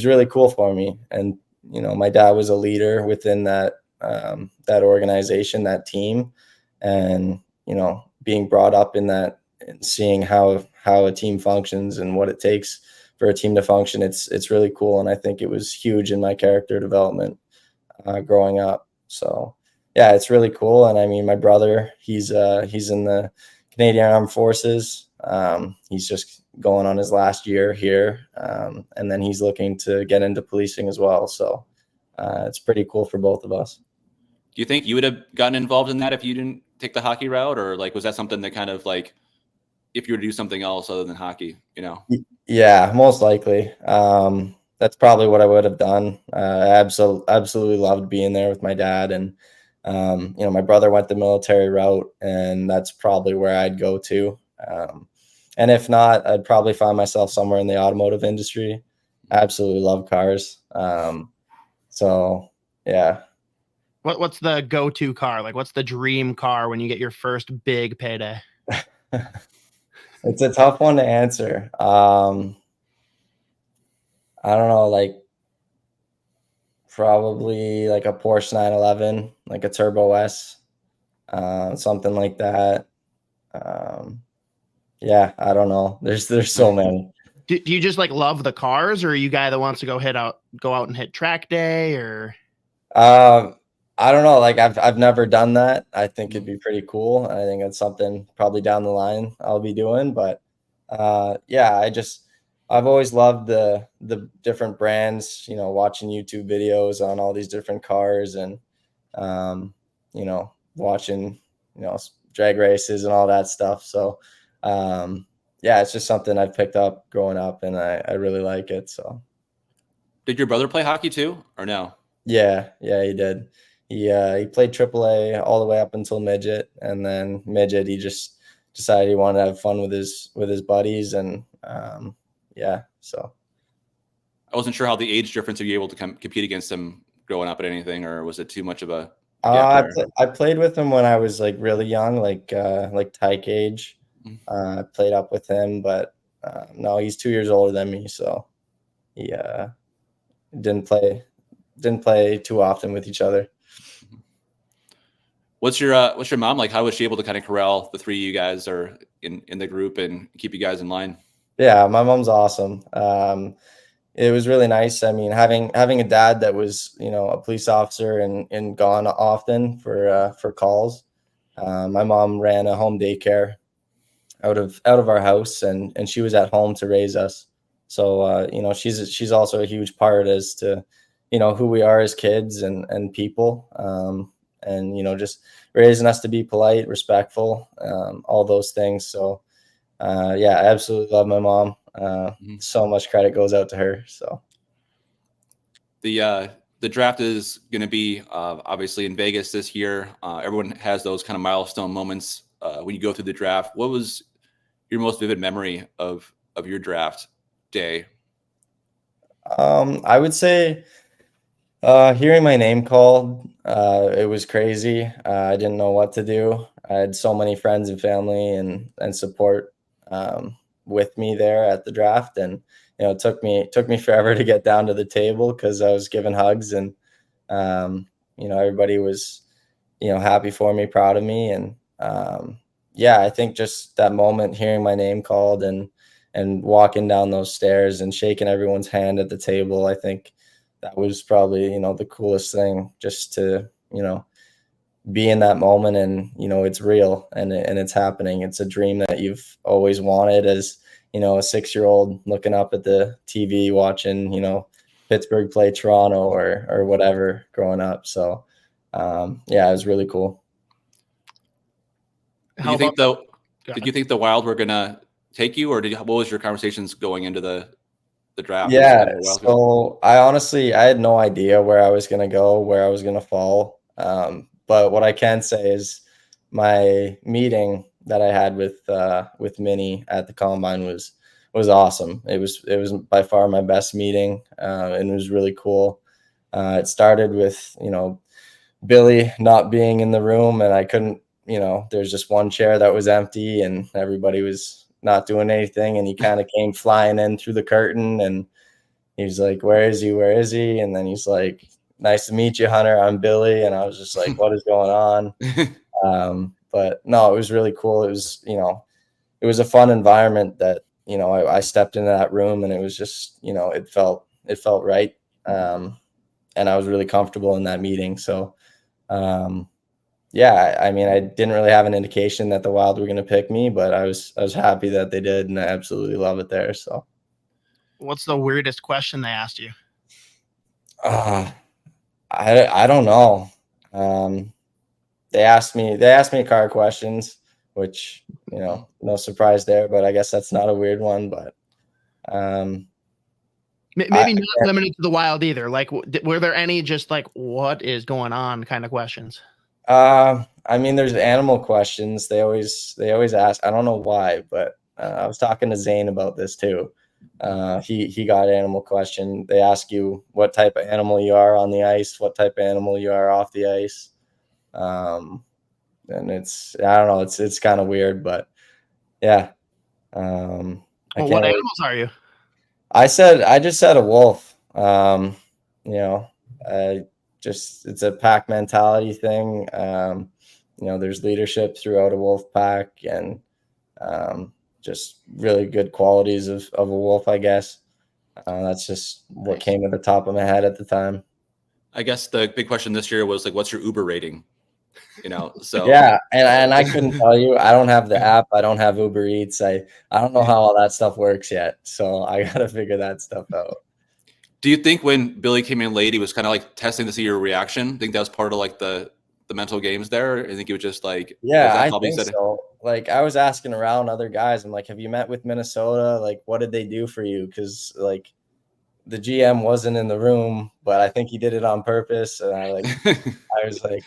really cool for me. And, my dad was a leader within that organization, that team, and, being brought up in that and seeing how a team functions and what it takes for a team to function. It's really cool. And I think it was huge in my character development growing up. So yeah, it's really cool. And I mean, my brother, he's in the Canadian Armed Forces. He's just going on his last year here. And then he's looking to get into policing as well. So it's pretty cool for both of us. Do you think you would have gotten involved in that if you didn't take the hockey route, or like, was that something that kind of like, if you were to do something else other than hockey, Yeah, most likely. That's probably what I would have done. I absolutely loved being there with my dad. And, my brother went the military route, and that's probably where I'd go to. And if not, I'd probably find myself somewhere in the automotive industry. I absolutely love cars. So yeah. What's the go-to car? Like, what's the dream car when you get your first big payday? It's a tough one to answer. I don't know, like probably like a Porsche 911, like a Turbo S, something like that. Yeah, I don't know. There's so many. Do you just like love the cars, or are you a guy that wants to go out and hit track day, or? I don't know. Like I've never done that. I think it'd be pretty cool. I think it's something probably down the line I'll be doing. But yeah, I've always loved the different brands. Watching YouTube videos on all these different cars, and watching drag races and all that stuff. So yeah, it's just something I've picked up growing up, and I really like it. So, did your brother play hockey too, or no? Yeah, he did. He played AAA all the way up until midget, and then midget he just decided he wanted to have fun with his buddies, and yeah. So I wasn't sure how the age difference, are you able to compete against him growing up at anything, or was it too much of a I played with him when I was like really young, like Tyke age. I played up with him, but no, he's 2 years older than me, so he didn't play too often with each other. What's your mom like? How was she able to kind of corral the three of you guys are in the group and keep you guys in line? Yeah, my mom's awesome. It was really nice. I mean, having a dad that was, a police officer and gone often for calls. My mom ran a home daycare out of our house, and she was at home to raise us. So she's also a huge part as to who we are as kids and people. And just raising us to be polite, respectful, all those things. So yeah, I absolutely love my mom. So much credit goes out to her. So the draft is going to be obviously in Vegas this year. Everyone has those kind of milestone moments when you go through the draft. What was your most vivid memory of your draft day? I would say hearing my name called, it was crazy. I didn't know what to do. I had so many friends and family and support with me there at the draft, and it took me forever to get down to the table because I was giving hugs, and everybody was happy for me, proud of me, and yeah, I think just that moment, hearing my name called and walking down those stairs and shaking everyone's hand at the table, I think that was probably the coolest thing, just to be in that moment, and it's real and it's happening. It's a dream that you've always wanted as a 6-year-old looking up at the TV watching Pittsburgh play Toronto or whatever growing up. So yeah, it was really cool. Did you think the Wild were gonna take you, or what was your conversations going into the draft? Yeah, so I had no idea where I was gonna go, where I was gonna fall. But what I can say is my meeting that I had with Minnie at the Combine was awesome. It was by far my best meeting, and it was really cool. It started with Billy not being in the room, and I couldn't there's just one chair that was empty and everybody was not doing anything. And he kind of came flying in through the curtain and he's like, where is he? Where is he? And then he's like, nice to meet you, Hunter. I'm Billy. And I was just like, what is going on? But no, it was really cool. It was, it was a fun environment that, I stepped into that room and it was just, it felt right. And I was really comfortable in that meeting. So, yeah, I mean, I didn't really have an indication that the Wild were going to pick me, but I was happy that they did, and I absolutely love it there. So, what's the weirdest question they asked you? I don't know. They asked me car questions, which no surprise there, but I guess that's not a weird one. But maybe not limited to the Wild either. Like, were there any just like what is going on kind of questions? I mean, there's animal questions. They always ask. I don't know why, but I was talking to Zane about this too. He got an animal question. They ask you what type of animal you are on the ice, what type of animal you are off the ice. And I don't know, it's kind of weird, but yeah. What animals are you? I just said a wolf. It's a pack mentality thing. There's leadership throughout a wolf pack and just really good qualities of a wolf, I guess. That's just what came to the top of my head at the time. I guess the big question this year was like, what's your Uber rating? So yeah, and I couldn't tell you. I don't have the app. I don't have Uber Eats. I don't know how all that stuff works yet. So I got to figure that stuff out. Do you think when Billy came in late, he was kind of like testing to see your reaction? I think that was part of like the mental games there. I think he was just like, yeah, I think so. Like I was asking around other guys. I'm like, have you met with Minnesota? Like, what did they do for you? Because like the GM wasn't in the room, but I think he did it on purpose. And I was like,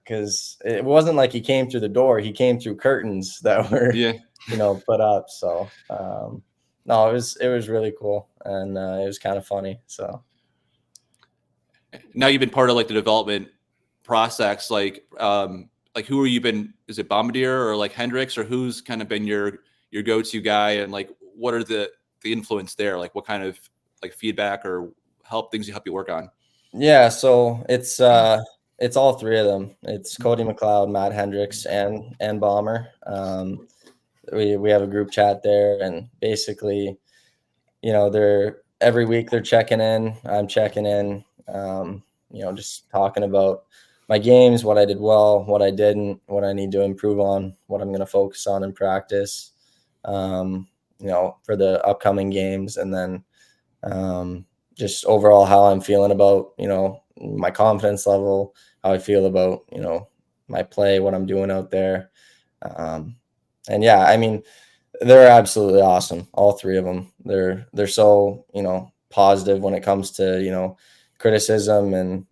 because it wasn't like he came through the door. He came through curtains that were, put up. So, no, it was really cool. And it was kind of funny. So now you've been part of like the development process, like who are you been, is it Bombardier or like Hendricks, or who's kind of been your go-to guy? And like, what are the influence there? Like what kind of like feedback or things you help you work on? Yeah. So it's all three of them. It's Cody McLeod, Matt Hendricks, and Bomber. We have a group chat there, and basically, they're every week they're checking in. I'm checking in. Just talking about my games, what I did well, what I didn't, what I need to improve on, what I'm going to focus on in practice. For the upcoming games, and then just overall how I'm feeling about my confidence level, how I feel about my play, what I'm doing out there. And yeah, I mean, they're absolutely awesome. All three of them. They're so, positive when it comes to, criticism and,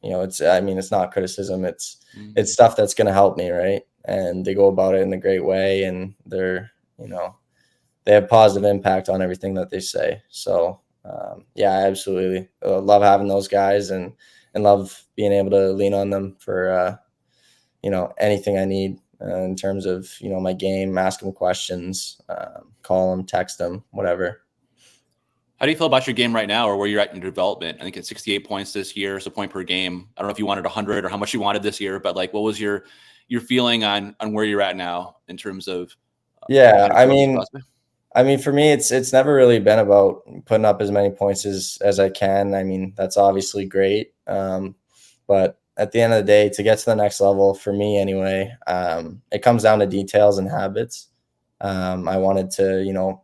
it's not criticism. It's stuff that's going to help me. Right. And they go about it in a great way, and they're, they have positive impact on everything that they say. So, I absolutely love having those guys and love being able to lean on them for, anything I need in terms of, my game, ask them questions, call them, text them, whatever. How do you feel about your game right now, or where you're at in your development? I think it's 68 points this year, so point per game. I don't know if you wanted 100 or how much you wanted this year, but like, what was your feeling on where you're at now in terms of? I mean, for me, it's never really been about putting up as many points as I can. I mean, that's obviously great. But at the end of the day, to get to the next level, for me anyway, it comes down to details and habits. I wanted to,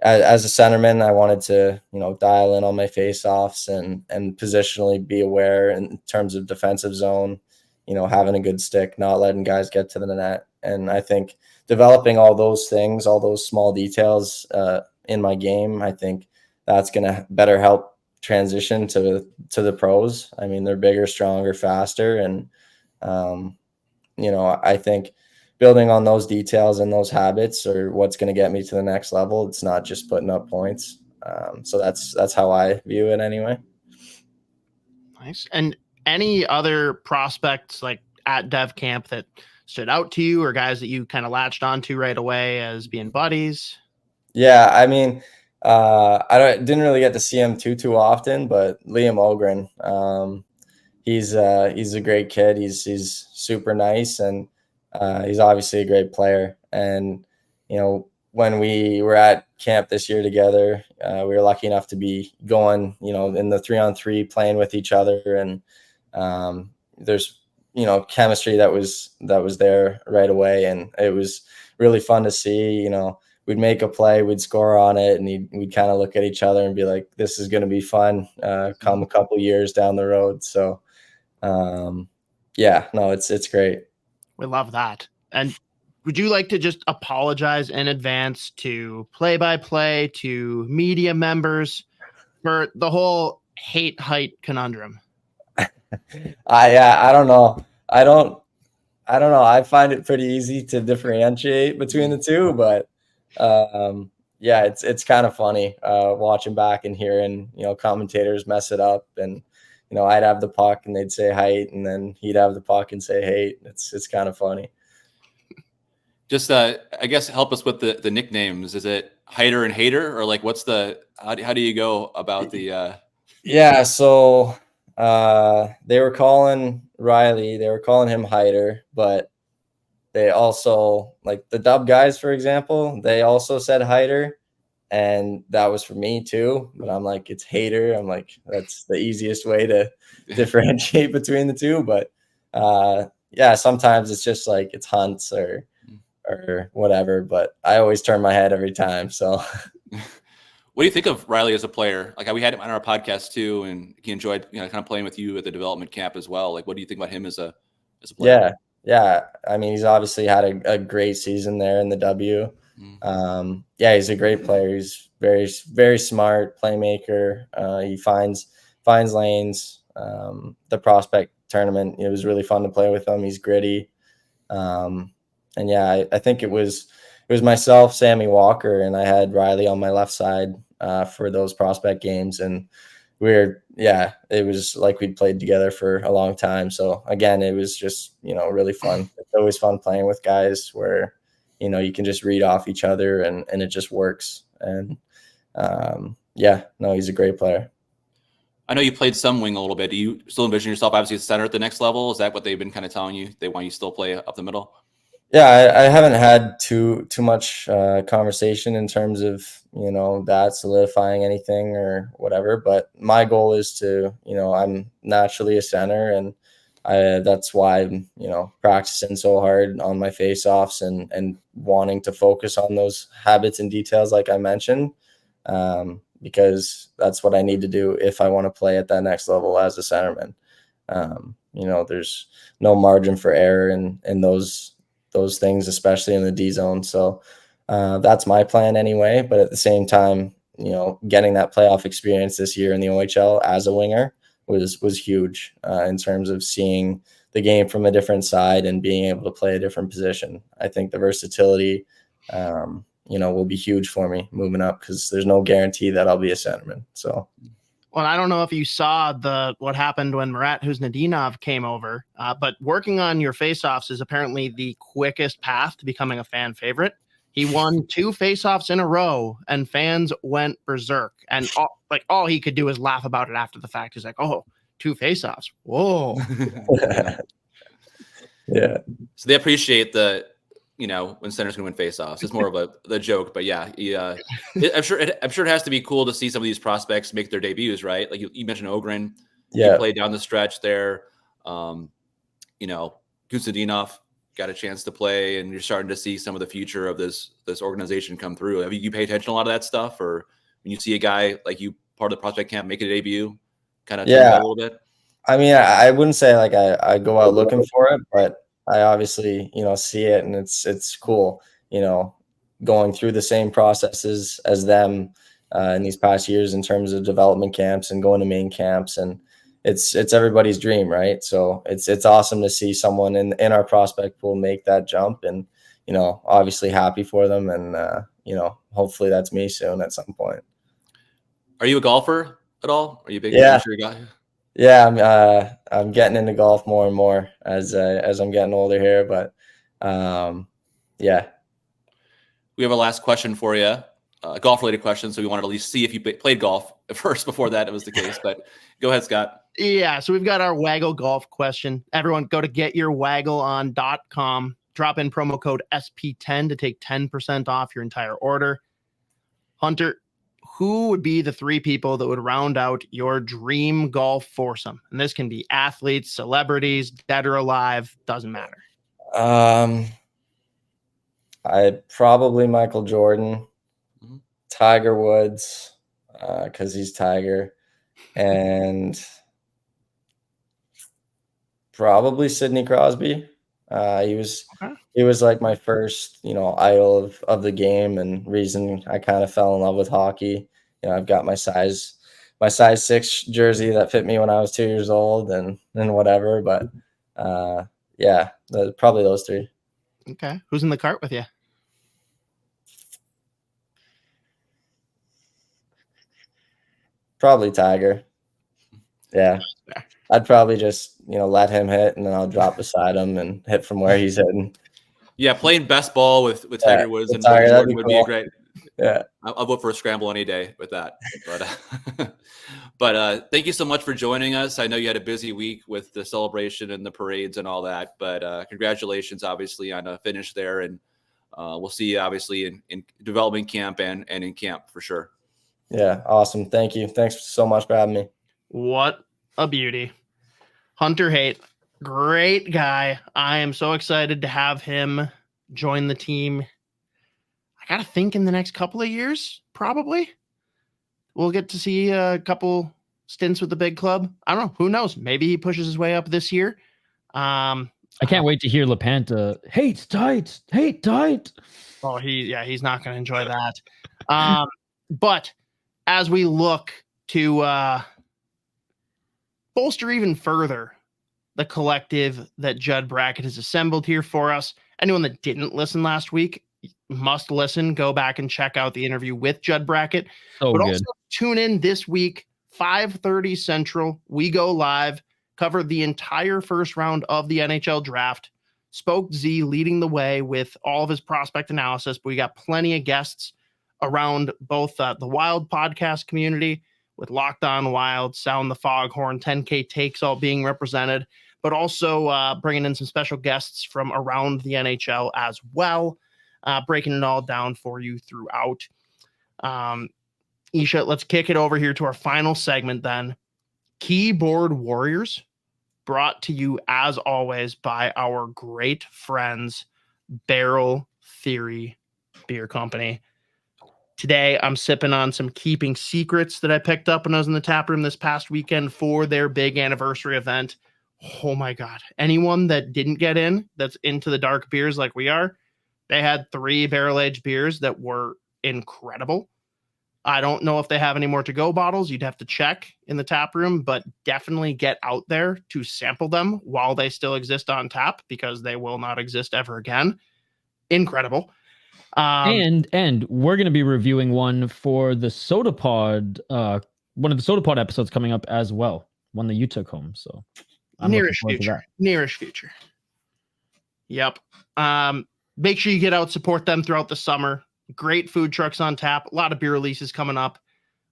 as a centerman, I wanted to, dial in on my faceoffs and positionally be aware in terms of defensive zone, having a good stick, not letting guys get to the net. And I think developing all those things, all those small details in my game, I think that's going to better help transition to the pros. I mean, they're bigger, stronger, faster. And, I think building on those details and those habits are what's going to get me to the next level. It's not just putting up points. So that's how I view it anyway. Nice. And any other prospects like at Dev Camp that stood out to you, or guys that you kind of latched onto right away as being buddies? Yeah, I mean, didn't really get to see him too often, but Liam Ogren, he's a great kid. He's super nice, and he's obviously a great player. And when we were at camp this year together, we were lucky enough to be going, in the 3-on-3 playing with each other, and there's chemistry that was there right away, and it was really fun to see. We'd make a play, we'd score on it, and we'd kind of look at each other and be like, this is going to be fun come a couple years down the road. So it's great. We love that. And would you like to just apologize in advance to play-by-play, to media members for the whole Haight conundrum? I don't know. I don't know. I find it pretty easy to differentiate between the two, but it's kind of funny watching back and hearing commentators mess it up, and I'd have the puck and they'd say Haight, and then he'd have the puck and say Haight. It's kind of funny. Just I guess help us with the nicknames. Is it Haiter and Hater, or like what's how do you go about the so they were calling Riley, they were calling him Haiter, but they also, like the Dub guys, for example, they also said Haiter, and that was for me too. But I'm like, it's Hater. I'm like, that's the easiest way to differentiate between the two. But sometimes it's just like it's Hunts or whatever. But I always turn my head every time. So, what do you think of Riley as a player? Like we had him on our podcast too, and he enjoyed kind of playing with you at the development camp as well. Like, what do you think about him as a player? Yeah. I mean, he's obviously had a great season there in the W. He's a great player. He's very, very smart playmaker. He finds lanes. The prospect tournament, it was really fun to play with him. He's gritty. I think it was myself, Sammy Walker, and I had Riley on my left side for those prospect games, and it was like we'd played together for a long time. So again, it was just, really fun. It's always fun playing with guys where, you can just read off each other and it just works. And he's a great player. I know you played some wing a little bit. Do you still envision yourself obviously as center at the next level? Is that what they've been kind of telling you? They want you to still play up the middle? Yeah, I haven't had too much conversation in terms of, that solidifying anything or whatever. But my goal is to, I'm naturally a center, and that's why I'm, practicing so hard on my face-offs and wanting to focus on those habits and details like I mentioned, because that's what I need to do if I want to play at that next level as a centerman. There's no margin for error in those things, especially in the D zone. So that's my plan anyway. But at the same time, getting that playoff experience this year in the OHL as a winger was huge in terms of seeing the game from a different side and being able to play a different position. I think the versatility, will be huge for me moving up, because there's no guarantee that I'll be a centerman. So. Well, I don't know if you saw what happened when Murat Huznadinov came over, but working on your faceoffs is apparently the quickest path to becoming a fan favorite. He won 2 faceoffs in a row, and fans went berserk. And all he could do is laugh about it after the fact. He's like, "Oh, 2 faceoffs! Whoa!" Yeah. So they appreciate when centers can win faceoffs. It's more of the joke, but I'm sure it has to be cool to see some of these prospects make their debuts, right? Like you mentioned Ogren, he played down the stretch there. Gustavsson got a chance to play, and you're starting to see some of the future of this organization come through. Have you pay attention to a lot of that stuff, or when you see a guy like you part of the prospect camp make a debut, kind of a little bit? I mean, I wouldn't say like I go out looking for it, but I obviously, see it, and it's cool, going through the same processes as them in these past years in terms of development camps and going to main camps, and it's everybody's dream, right? So it's awesome to see someone in our prospect pool make that jump, and obviously happy for them, and hopefully that's me soon at some point. Are you a golfer at all? Are you a big guy? Yeah, I'm getting into golf more and more as I'm getting older here. But yeah. We have a last question for you, a golf-related question. So we wanted to at least see if you played golf first before that it was the case. But go ahead, Scott. Yeah, so we've got our Waggle golf question. Everyone go to getyourwaggleon.com. Drop in promo code SP10 to take 10% off your entire order. Hunter, who would be the 3 people that would round out your dream golf foursome? And this can be athletes, celebrities, dead or alive, doesn't matter. I probably Michael Jordan, Tiger Woods, because he's Tiger, and probably Sidney Crosby. He was like my first, idol of the game and reason I kind of fell in love with hockey. I've got my size 6 jersey that fit me when I was 2 years old and whatever. But yeah, probably those 3. Okay. Who's in the cart with you? Probably Tiger. Yeah. I'd probably just, let him hit and then I'll drop beside him and hit from where he's hitting. Yeah, playing best ball with Tiger Woods and Tiger, Jordan would be a great. Yeah. I'll vote for a scramble any day with that. But thank you so much for joining us. I know you had a busy week with the celebration and the parades and all that, but congratulations, obviously, on a finish there. And we'll see you, obviously, in development camp and in camp for sure. Yeah, awesome. Thank you. Thanks so much for having me. What a beauty. Hunter Haight, great guy. I am so excited to have him join the team. I got to think in the next couple of years, probably. We'll get to see a couple stints with the big club. I don't know. Who knows? Maybe he pushes his way up this year. I can't wait to hear LaPanta. Haight tight. Oh, he's not going to enjoy that. But as we look to bolster even further the collective that Judd Brackett has assembled here for us, anyone that didn't listen last week must listen. Go back and check out the interview with Judd Brackett. But good. Also tune in this week, 5:30 Central. We go live, cover the entire first round of the NHL draft. Spoke Z leading the way with all of his prospect analysis, but we got plenty of guests around both the Wild podcast community with Locked On Wild, Sound the Foghorn, 10K Takes all being represented, but also bringing in some special guests from around the NHL as well, breaking it all down for you throughout. Isha, let's kick it over here to our final segment then. Keyboard Warriors, brought to you as always by our great friends, Barrel Theory Beer Company. Today, I'm sipping on some Keeping Secrets that I picked up when I was in the tap room this past weekend for their big anniversary event. Oh my God. Anyone that didn't get in, that's into the dark beers like we are, they had 3 barrel-aged beers that were incredible. I don't know if they have any more to-go bottles. You'd have to check in the tap room, but definitely get out there to sample them while they still exist on tap, because they will not exist ever again. Incredible. And we're going to be reviewing one for the Sota Pod, one of the Sota Pod episodes coming up as well, one that you took home. So nearish future. Yep. Make sure you get out, support them throughout the summer. Great food trucks on tap. A lot of beer releases coming up.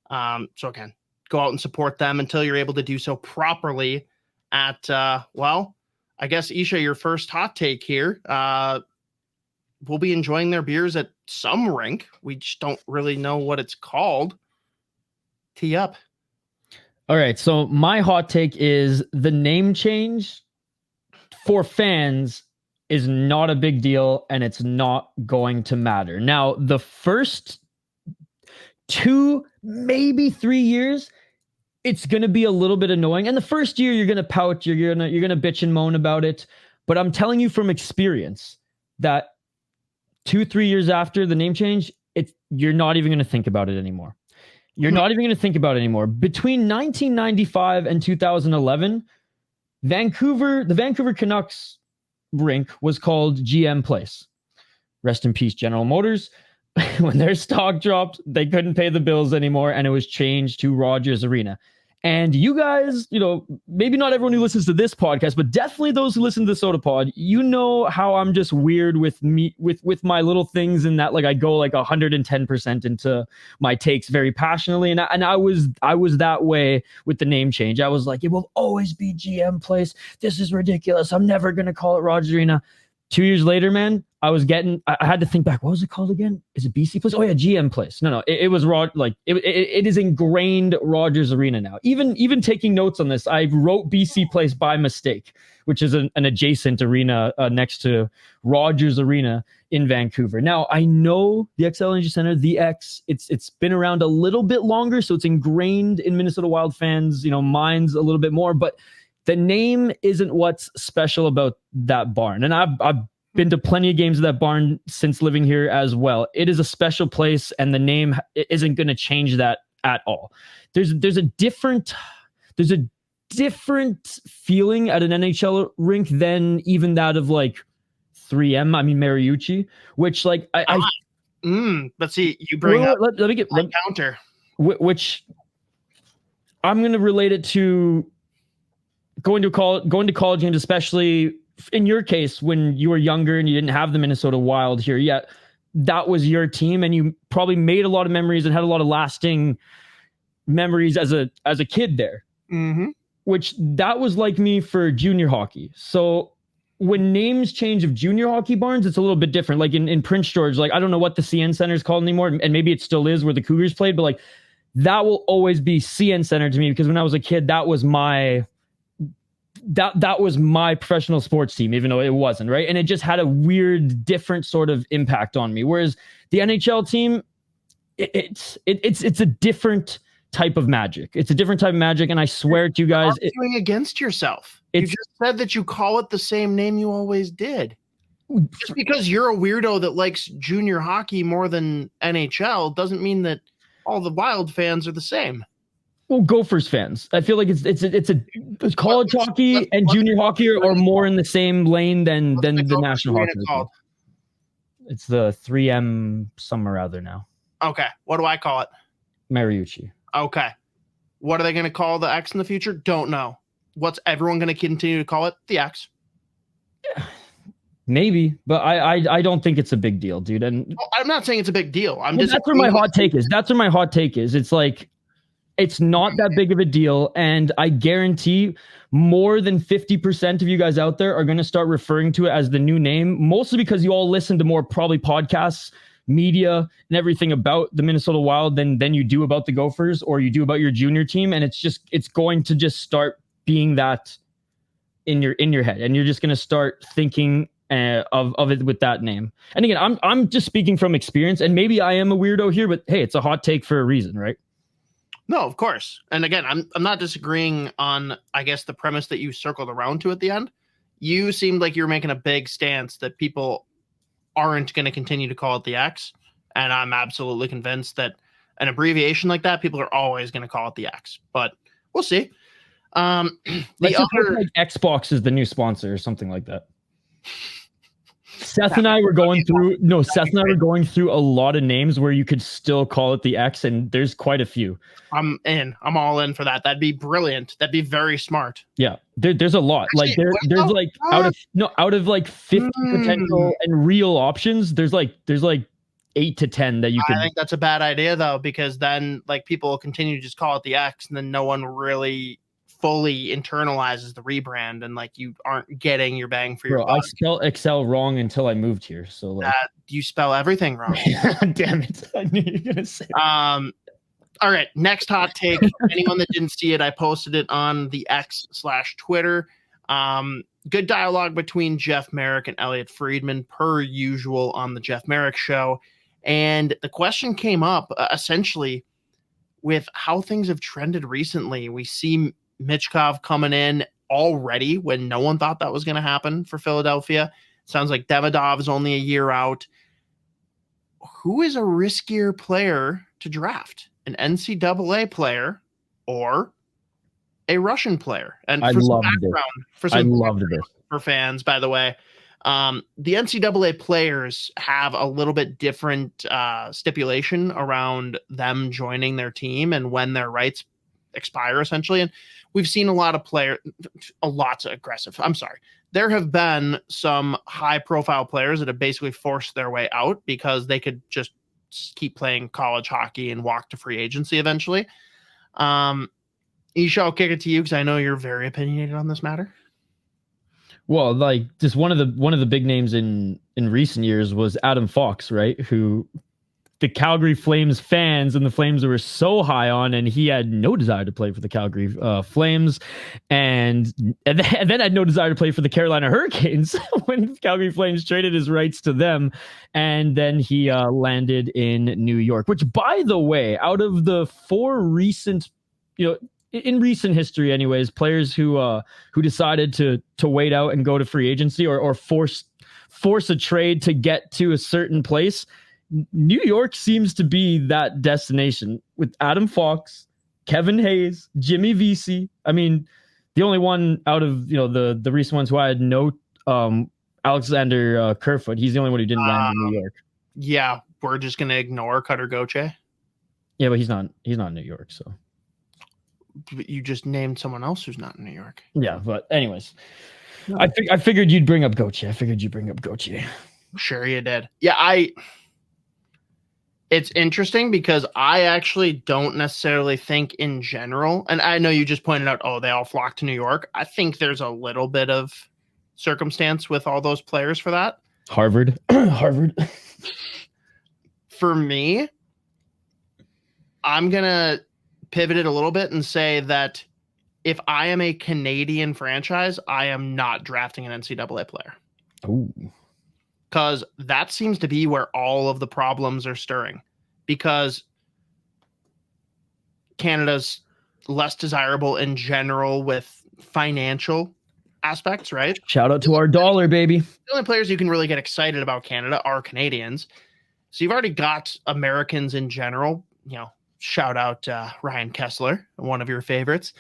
So again, go out and support them until you're able to do so properly at, well, I guess, Isha, your first hot take here. We'll be enjoying their beers at some rink. We just don't really know what it's called. Tee up. All right. So my hot take is the name change for fans is not a big deal, and it's not going to matter. Now, the first 2, maybe 3 years, it's going to be a little bit annoying. And the first year, you're going to pout, you're going to bitch and moan about it. But I'm telling you from experience that 2-3 years after the name change, you're not even going to think about it anymore. You're not even going to think about it anymore. Between 1995 and 2011, the Vancouver Canucks rink was called GM Place. Rest in peace, General Motors. When their stock dropped, they couldn't pay the bills anymore, and it was changed to Rogers Arena. And you guys, maybe not everyone who listens to this podcast, but definitely those who listen to the Sota Pod, you know how I'm just weird with my little things, and that like I go like 110% into my takes very passionately. And I was that way with the name change. I was like, it will always be GM Place. This is ridiculous. I'm never gonna call it Rogers Arena. 2 years later, man, I had to think back. What was it called again? Is it BC Place? Oh yeah, GM Place. No, it was it is ingrained Rogers Arena now. Even taking notes on this, I wrote BC Place by mistake, which is an adjacent arena next to Rogers Arena in Vancouver. Now I know the XL Energy Center, the X. It's been around a little bit longer, so it's ingrained in Minnesota Wild fans, minds a little bit more, but the name isn't what's special about that barn. And I've been to plenty of games of that barn since living here as well. It is a special place, and the name isn't going to change that at all. There's a different feeling at an NHL rink than even that of like 3M. I mean, Mariucci, which like but see, you bring up let me get counter, which I'm going to relate it to going to college games, especially in your case when you were younger and you didn't have the Minnesota Wild here yet. That was your team, and you probably made a lot of memories and had a lot of lasting memories as a kid there. Mm-hmm. Which that was like me for junior hockey. So when names change of junior hockey barns, it's a little bit different. Like in Prince George, like I don't know what the CN Center is called anymore, and maybe it still is where the Cougars played, but like that will always be CN Center to me, because when I was a kid, that was my professional sports team, even though it wasn't, right? And it just had a weird, different sort of impact on me. Whereas the NHL team, it's a different type of magic. It's a different type of magic, and I swear to you guys, arguing against yourself. You just said that you call it the same name you always did. Just because you're a weirdo that likes junior hockey more than NHL doesn't mean that all the Wild fans are the same. Well, Gophers fans, I feel like it's college hockey and junior hockey are more in the same lane than the national hockey. It's the 3M somewhere out there now. Okay, what do I call it? Mariucci. Okay, what are they going to call the X in the future? Don't know. What's everyone going to continue to call it? The X. Maybe, but I don't think it's a big deal, dude. And I'm not saying it's a big deal. That's where my hot take is. That's where my hot take is. It's like, it's not that big of a deal, and I guarantee more than 50% of you guys out there are going to start referring to it as the new name, mostly because you all listen to more probably podcasts, media, and everything about the Minnesota Wild than you do about the Gophers or you do about your junior team, and it's going to just start being that in your head, and you're just going to start thinking of it with that name. And again, I'm just speaking from experience, and maybe I am a weirdo here, but hey, it's a hot take for a reason, right? No, of course. And again, I'm not disagreeing on, I guess, the premise that you circled around to at the end. You seemed like you were making a big stance that people aren't going to continue to call it the X. And I'm absolutely convinced that an abbreviation like that, people are always going to call it the X. But we'll see. Like Xbox is the new sponsor or something like that. Seth and I were going through a lot of names where you could still call it the X, and there's quite a few. I'm all in for that. That'd be brilliant. That'd be very smart. Yeah. There's a lot. Like there's like out of like 50 potential and real options, there's like 8 to 10 that you can. I think that's a bad idea though, because then like people will continue to just call it the X, and then no one really fully internalizes the rebrand, and like you aren't getting your bang for your buck. I spelled Excel wrong until I moved here, so like you spell everything wrong. Damn it, I knew you were gonna say all right, next hot take. Anyone that didn't see it, I posted it on the X/Twitter. Good dialogue between Jeff Merrick and Elliot Friedman, per usual on the Jeff Merrick show, and the question came up essentially with how things have trended recently. We see Michkov coming in already when no one thought that was going to happen for Philadelphia. Sounds like Davidov is only a year out. Who is a riskier player to draft? An NCAA player or a Russian player? And for fans, by the way, the NCAA players have a little bit different stipulation around them joining their team and when their rights expire essentially. And we've seen a lot of aggressive. I'm sorry. There have been some high profile players that have basically forced their way out because they could just keep playing college hockey and walk to free agency eventually. Isha, I'll kick it to you because I know you're very opinionated on this matter. Well, like just one of the big names in recent years was Adam Fox, right? Who the Calgary Flames fans and the Flames were so high on, and he had no desire to play for the Calgary Flames, and then had no desire to play for the Carolina Hurricanes when the Calgary Flames traded his rights to them, and then he landed in New York. Which, by the way, out of the 4 recent, in recent history, anyways, players who decided to wait out and go to free agency or force a trade to get to a certain place, New York seems to be that destination with Adam Fox, Kevin Hayes, Jimmy Vesey. I mean, the only one out of the recent ones who I had no Alexander Kerfoot. He's the only one who didn't land in New York. Yeah, we're just gonna ignore Cutter Gauthier. Yeah, but he's not in New York, so. But you just named someone else who's not in New York. Yeah, but anyways, I figured you'd bring up Gauthier. Sure, you did. Yeah, It's interesting because I actually don't necessarily think in general, and I know you just pointed out, they all flock to New York. I think there's a little bit of circumstance with all those players for that. Harvard. For me, I'm going to pivot it a little bit and say that if I am a Canadian franchise, I am not drafting an NCAA player. Ooh. Because that seems to be where all of the problems are stirring. Because Canada's less desirable in general with financial aspects, right? Shout out to our dollar, baby. The only players you can really get excited about Canada are Canadians. So you've already got Americans in general. Shout out Ryan Kessler, one of your favorites.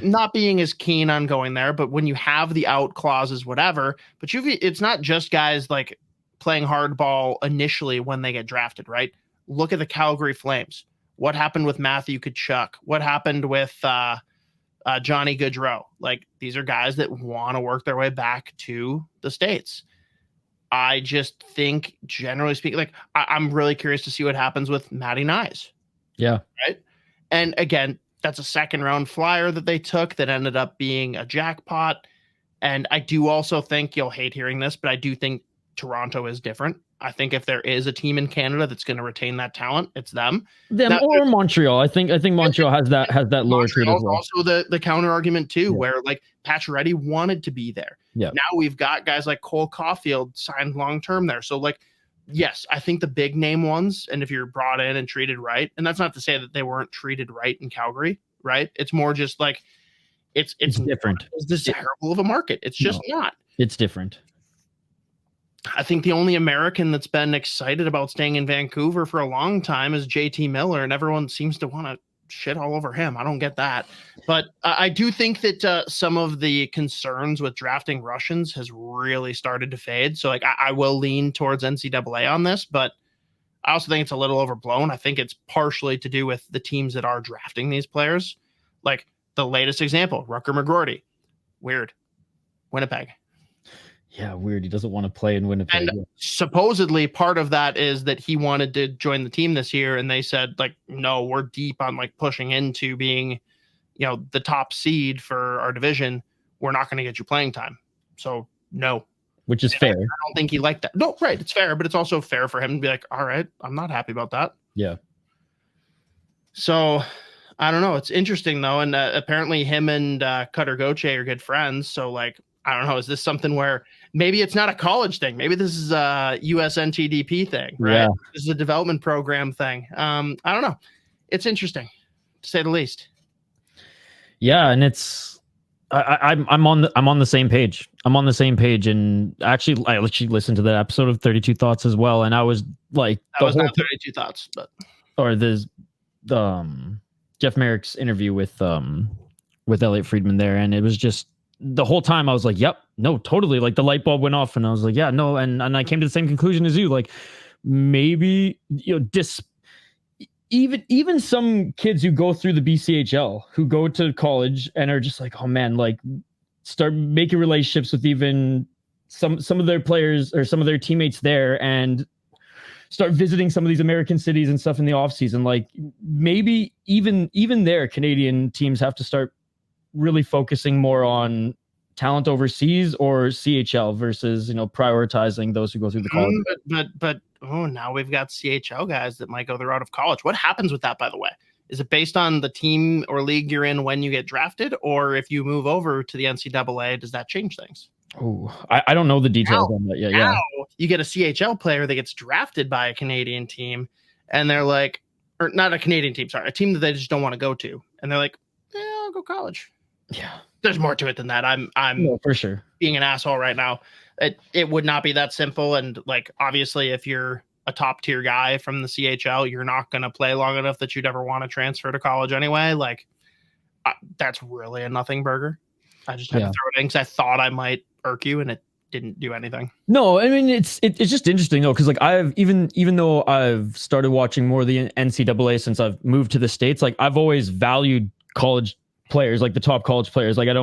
Not being as keen on going there, but when you have the out clauses, whatever, but it's not just guys like playing hardball initially when they get drafted, right? Look at the Calgary Flames. What happened with Matthew Tkachuk? What happened with Johnny Gaudreau? Like, these are guys that want to work their way back to the States. I just think, generally speaking, like I'm really curious to see what happens with Matty Nyes. Yeah. Right. And again, that's a 2nd round flyer that they took that ended up being a jackpot. And I do also think, you'll hate hearing this, but I do think Toronto is different. I think if there is a team in Canada that's going to retain that talent, it's them. Or Montreal. I think Montreal has that lower tier as well. Also the counter argument too, where like Pacioretty wanted to be there. Yeah. Now we've got guys like Cole Caulfield signed long term there. So like, yes, I think the big name ones, and if you're brought in and treated right, and that's not to say that they weren't treated right in Calgary, right? It's more just like it's different. It's desirable of a market. It's just not. It's different. I think the only American that's been excited about staying in Vancouver for a long time is JT Miller, and everyone seems to want to shit all over him. I don't get that. But I do think that some of the concerns with drafting Russians has really started to fade. So like I will lean towards NCAA on this, but I also think it's a little overblown. I think it's partially to do with the teams that are drafting these players. Like the latest example, Rutger McGroarty. Weird. Winnipeg. Yeah, weird. He doesn't want to play in Winnipeg. And supposedly part of that is that he wanted to join the team this year, and they said, like, no, we're deep on like pushing into being, the top seed for our division. We're not going to get you playing time. So no. Which is fair. I don't think he liked that. No, right. It's fair, but it's also fair for him to be like, all right, I'm not happy about that. Yeah. So I don't know. It's interesting though. And apparently him and Cutter Gauthier are good friends. So like, I don't know. Is this something where maybe it's not a college thing? Maybe this is a USNTDP thing, right? Yeah. This is a development program thing. I don't know. It's interesting, to say the least. Yeah, and it's I'm on the same page. I'm on the same page, and actually, I actually listened to that episode of 32 Thoughts as well, and I was like, that was not 32 Thoughts, but or the Jeff Merrick's interview with Elliot Friedman there, and it was just. The whole time I was like, yep, no, totally. Like the light bulb went off and I was like, yeah, no. And I came to the same conclusion as you. Like maybe, even some kids who go through the BCHL, who go to college and are just like, oh man, like start making relationships with even some of their players or some of their teammates there, and start visiting some of these American cities and stuff in the off season. Like maybe even there, Canadian teams have to start really focusing more on talent overseas or CHL versus, prioritizing those who go through the college. But now we've got CHL guys that might go the route of college. What happens with that, by the way? Is it based on the team or league you're in when you get drafted, or if you move over to the NCAA, does that change things? Oh, I don't know the details on that yet. Yeah, you get a CHL player that gets drafted by a Canadian team, and they're like, or not a Canadian team, sorry, a team that they just don't want to go to, and they're like, yeah, I'll go college. Yeah, there's more to it than that. I'm for sure being an asshole right now. It would not be that simple, and like obviously, if you're a top tier guy from the CHL, you're not going to play long enough that you'd ever want to transfer to college anyway. Like that's really a nothing burger. I just had to throw it in because I thought I might irk you, and it didn't do anything. No, I mean it's just interesting though, because like I've even though I've started watching more of the NCAA since I've moved to the States, like I've always valued college players, like the top college players. Like I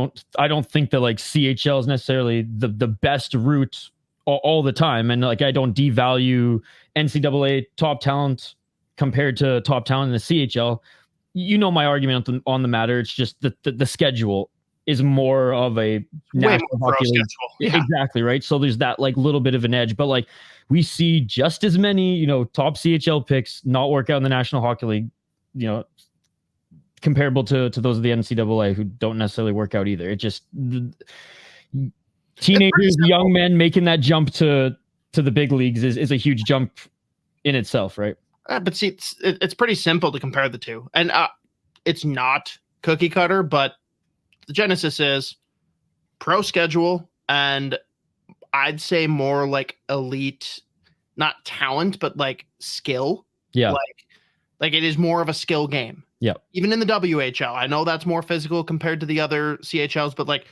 don't think that like CHL is necessarily the best route all the time, and like I don't devalue NCAA top talent compared to top talent in the CHL. My argument on the matter. It's just the schedule is more of a national hockey league. Yeah. Exactly, right? So there's that like little bit of an edge, but like we see just as many, top CHL picks not work out in the National Hockey League, comparable to those of the NCAA who don't necessarily work out either. It just teenagers, young men making that jump to the big leagues is a huge jump in itself, right? But see, it's pretty simple to compare the two, and it's not cookie cutter, but the genesis is pro schedule, and I'd say more like elite, not talent, but like skill. Yeah. Like it is more of a skill game. Yeah. Even in the WHL, I know that's more physical compared to the other CHLs, but like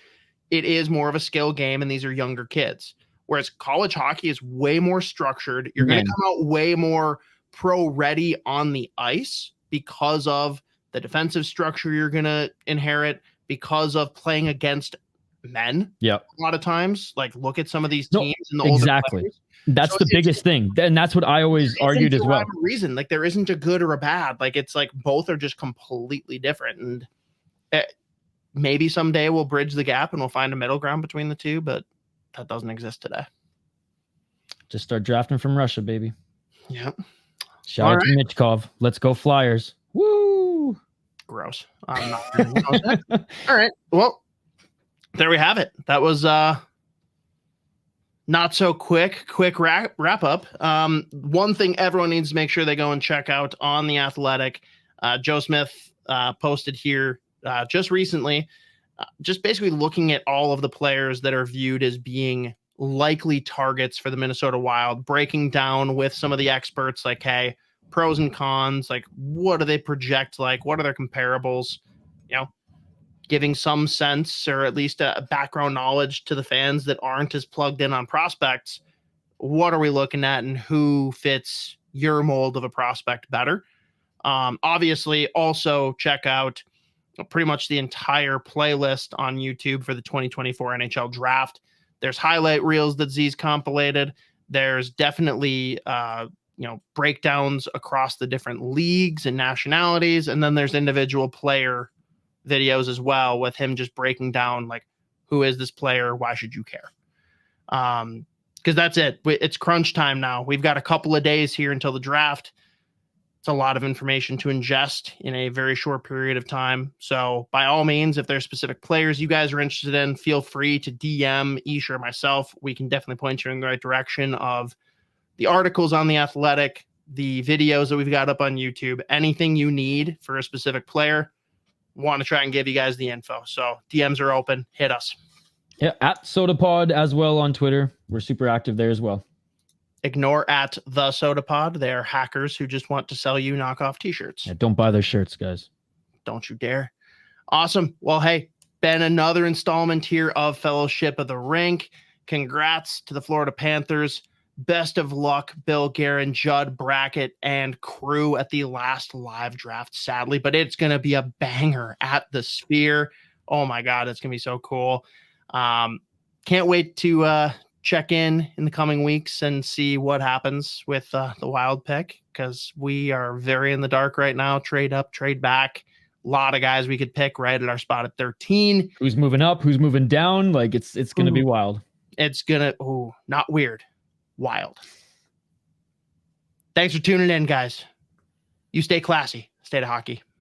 it is more of a skill game, and these are younger kids. Whereas college hockey is way more structured. You're going to come out way more pro ready on the ice because of the defensive structure you're going to inherit, because of playing against men. Yeah. A lot of times, like look at some of these teams in the exactly. Players. That's the biggest thing. And that's what I always argued as well. Reason, like there isn't a good or a bad. Like it's like both are just completely different. And maybe someday we'll bridge the gap and we'll find a middle ground between the two, but that doesn't exist today. Just start drafting from Russia, baby. Yep. Shout out to Michkov. Let's go Flyers. Woo! Gross. I'm not really all right. Well, there we have it. That was not so quick wrap up. One thing everyone needs to make sure they go and check out on The Athletic. Joe Smythe posted here just recently, just basically looking at all of the players that are viewed as being likely targets for the Minnesota Wild, breaking down with some of the experts, like, hey, pros and cons, like what do they project, like what are their comparables, giving some sense or at least a background knowledge to the fans that aren't as plugged in on prospects. What are we looking at and who fits your mold of a prospect better? Obviously, also check out pretty much the entire playlist on YouTube for the 2024 NHL draft. There's highlight reels that Z's compilated. There's definitely, breakdowns across the different leagues and nationalities. And then there's individual player videos as well, with him just breaking down, like, who is this player? Why should you care? Because that's it. It's crunch time now. We've got a couple of days here until the draft. It's a lot of information to ingest in a very short period of time. So by all means, if there's specific players you guys are interested in, feel free to DM Isha or myself. We can definitely point you in the right direction of the articles on The Athletic, the videos that we've got up on YouTube, anything you need for a specific player. Want to try and give you guys the info. So DMs are open. Hit us. Yeah, at Sota Pod as well on Twitter. We're super active there as well. Ignore at the Sota Pod. They're hackers who just want to sell you knockoff t-shirts. Yeah, don't buy their shirts, guys. Don't you dare. Awesome. Well, hey, been another installment here of Fellowship of the Rink. Congrats to the Florida Panthers. best of luck, Bill, Guerin, Judd, Brackett, and crew at the last live draft, sadly, but it's going to be a banger at the Sphere. Oh my God, it's going to be so cool. Can't wait to check in the coming weeks and see what happens with the Wild pick, because we are very in the dark right now. Trade up, trade back. A lot of guys we could pick right at our spot at 13. Who's moving up? Who's moving down? Like it's going to be wild. It's going to, not weird, wild. Thanks for tuning in, guys. You stay classy. Stay to hockey.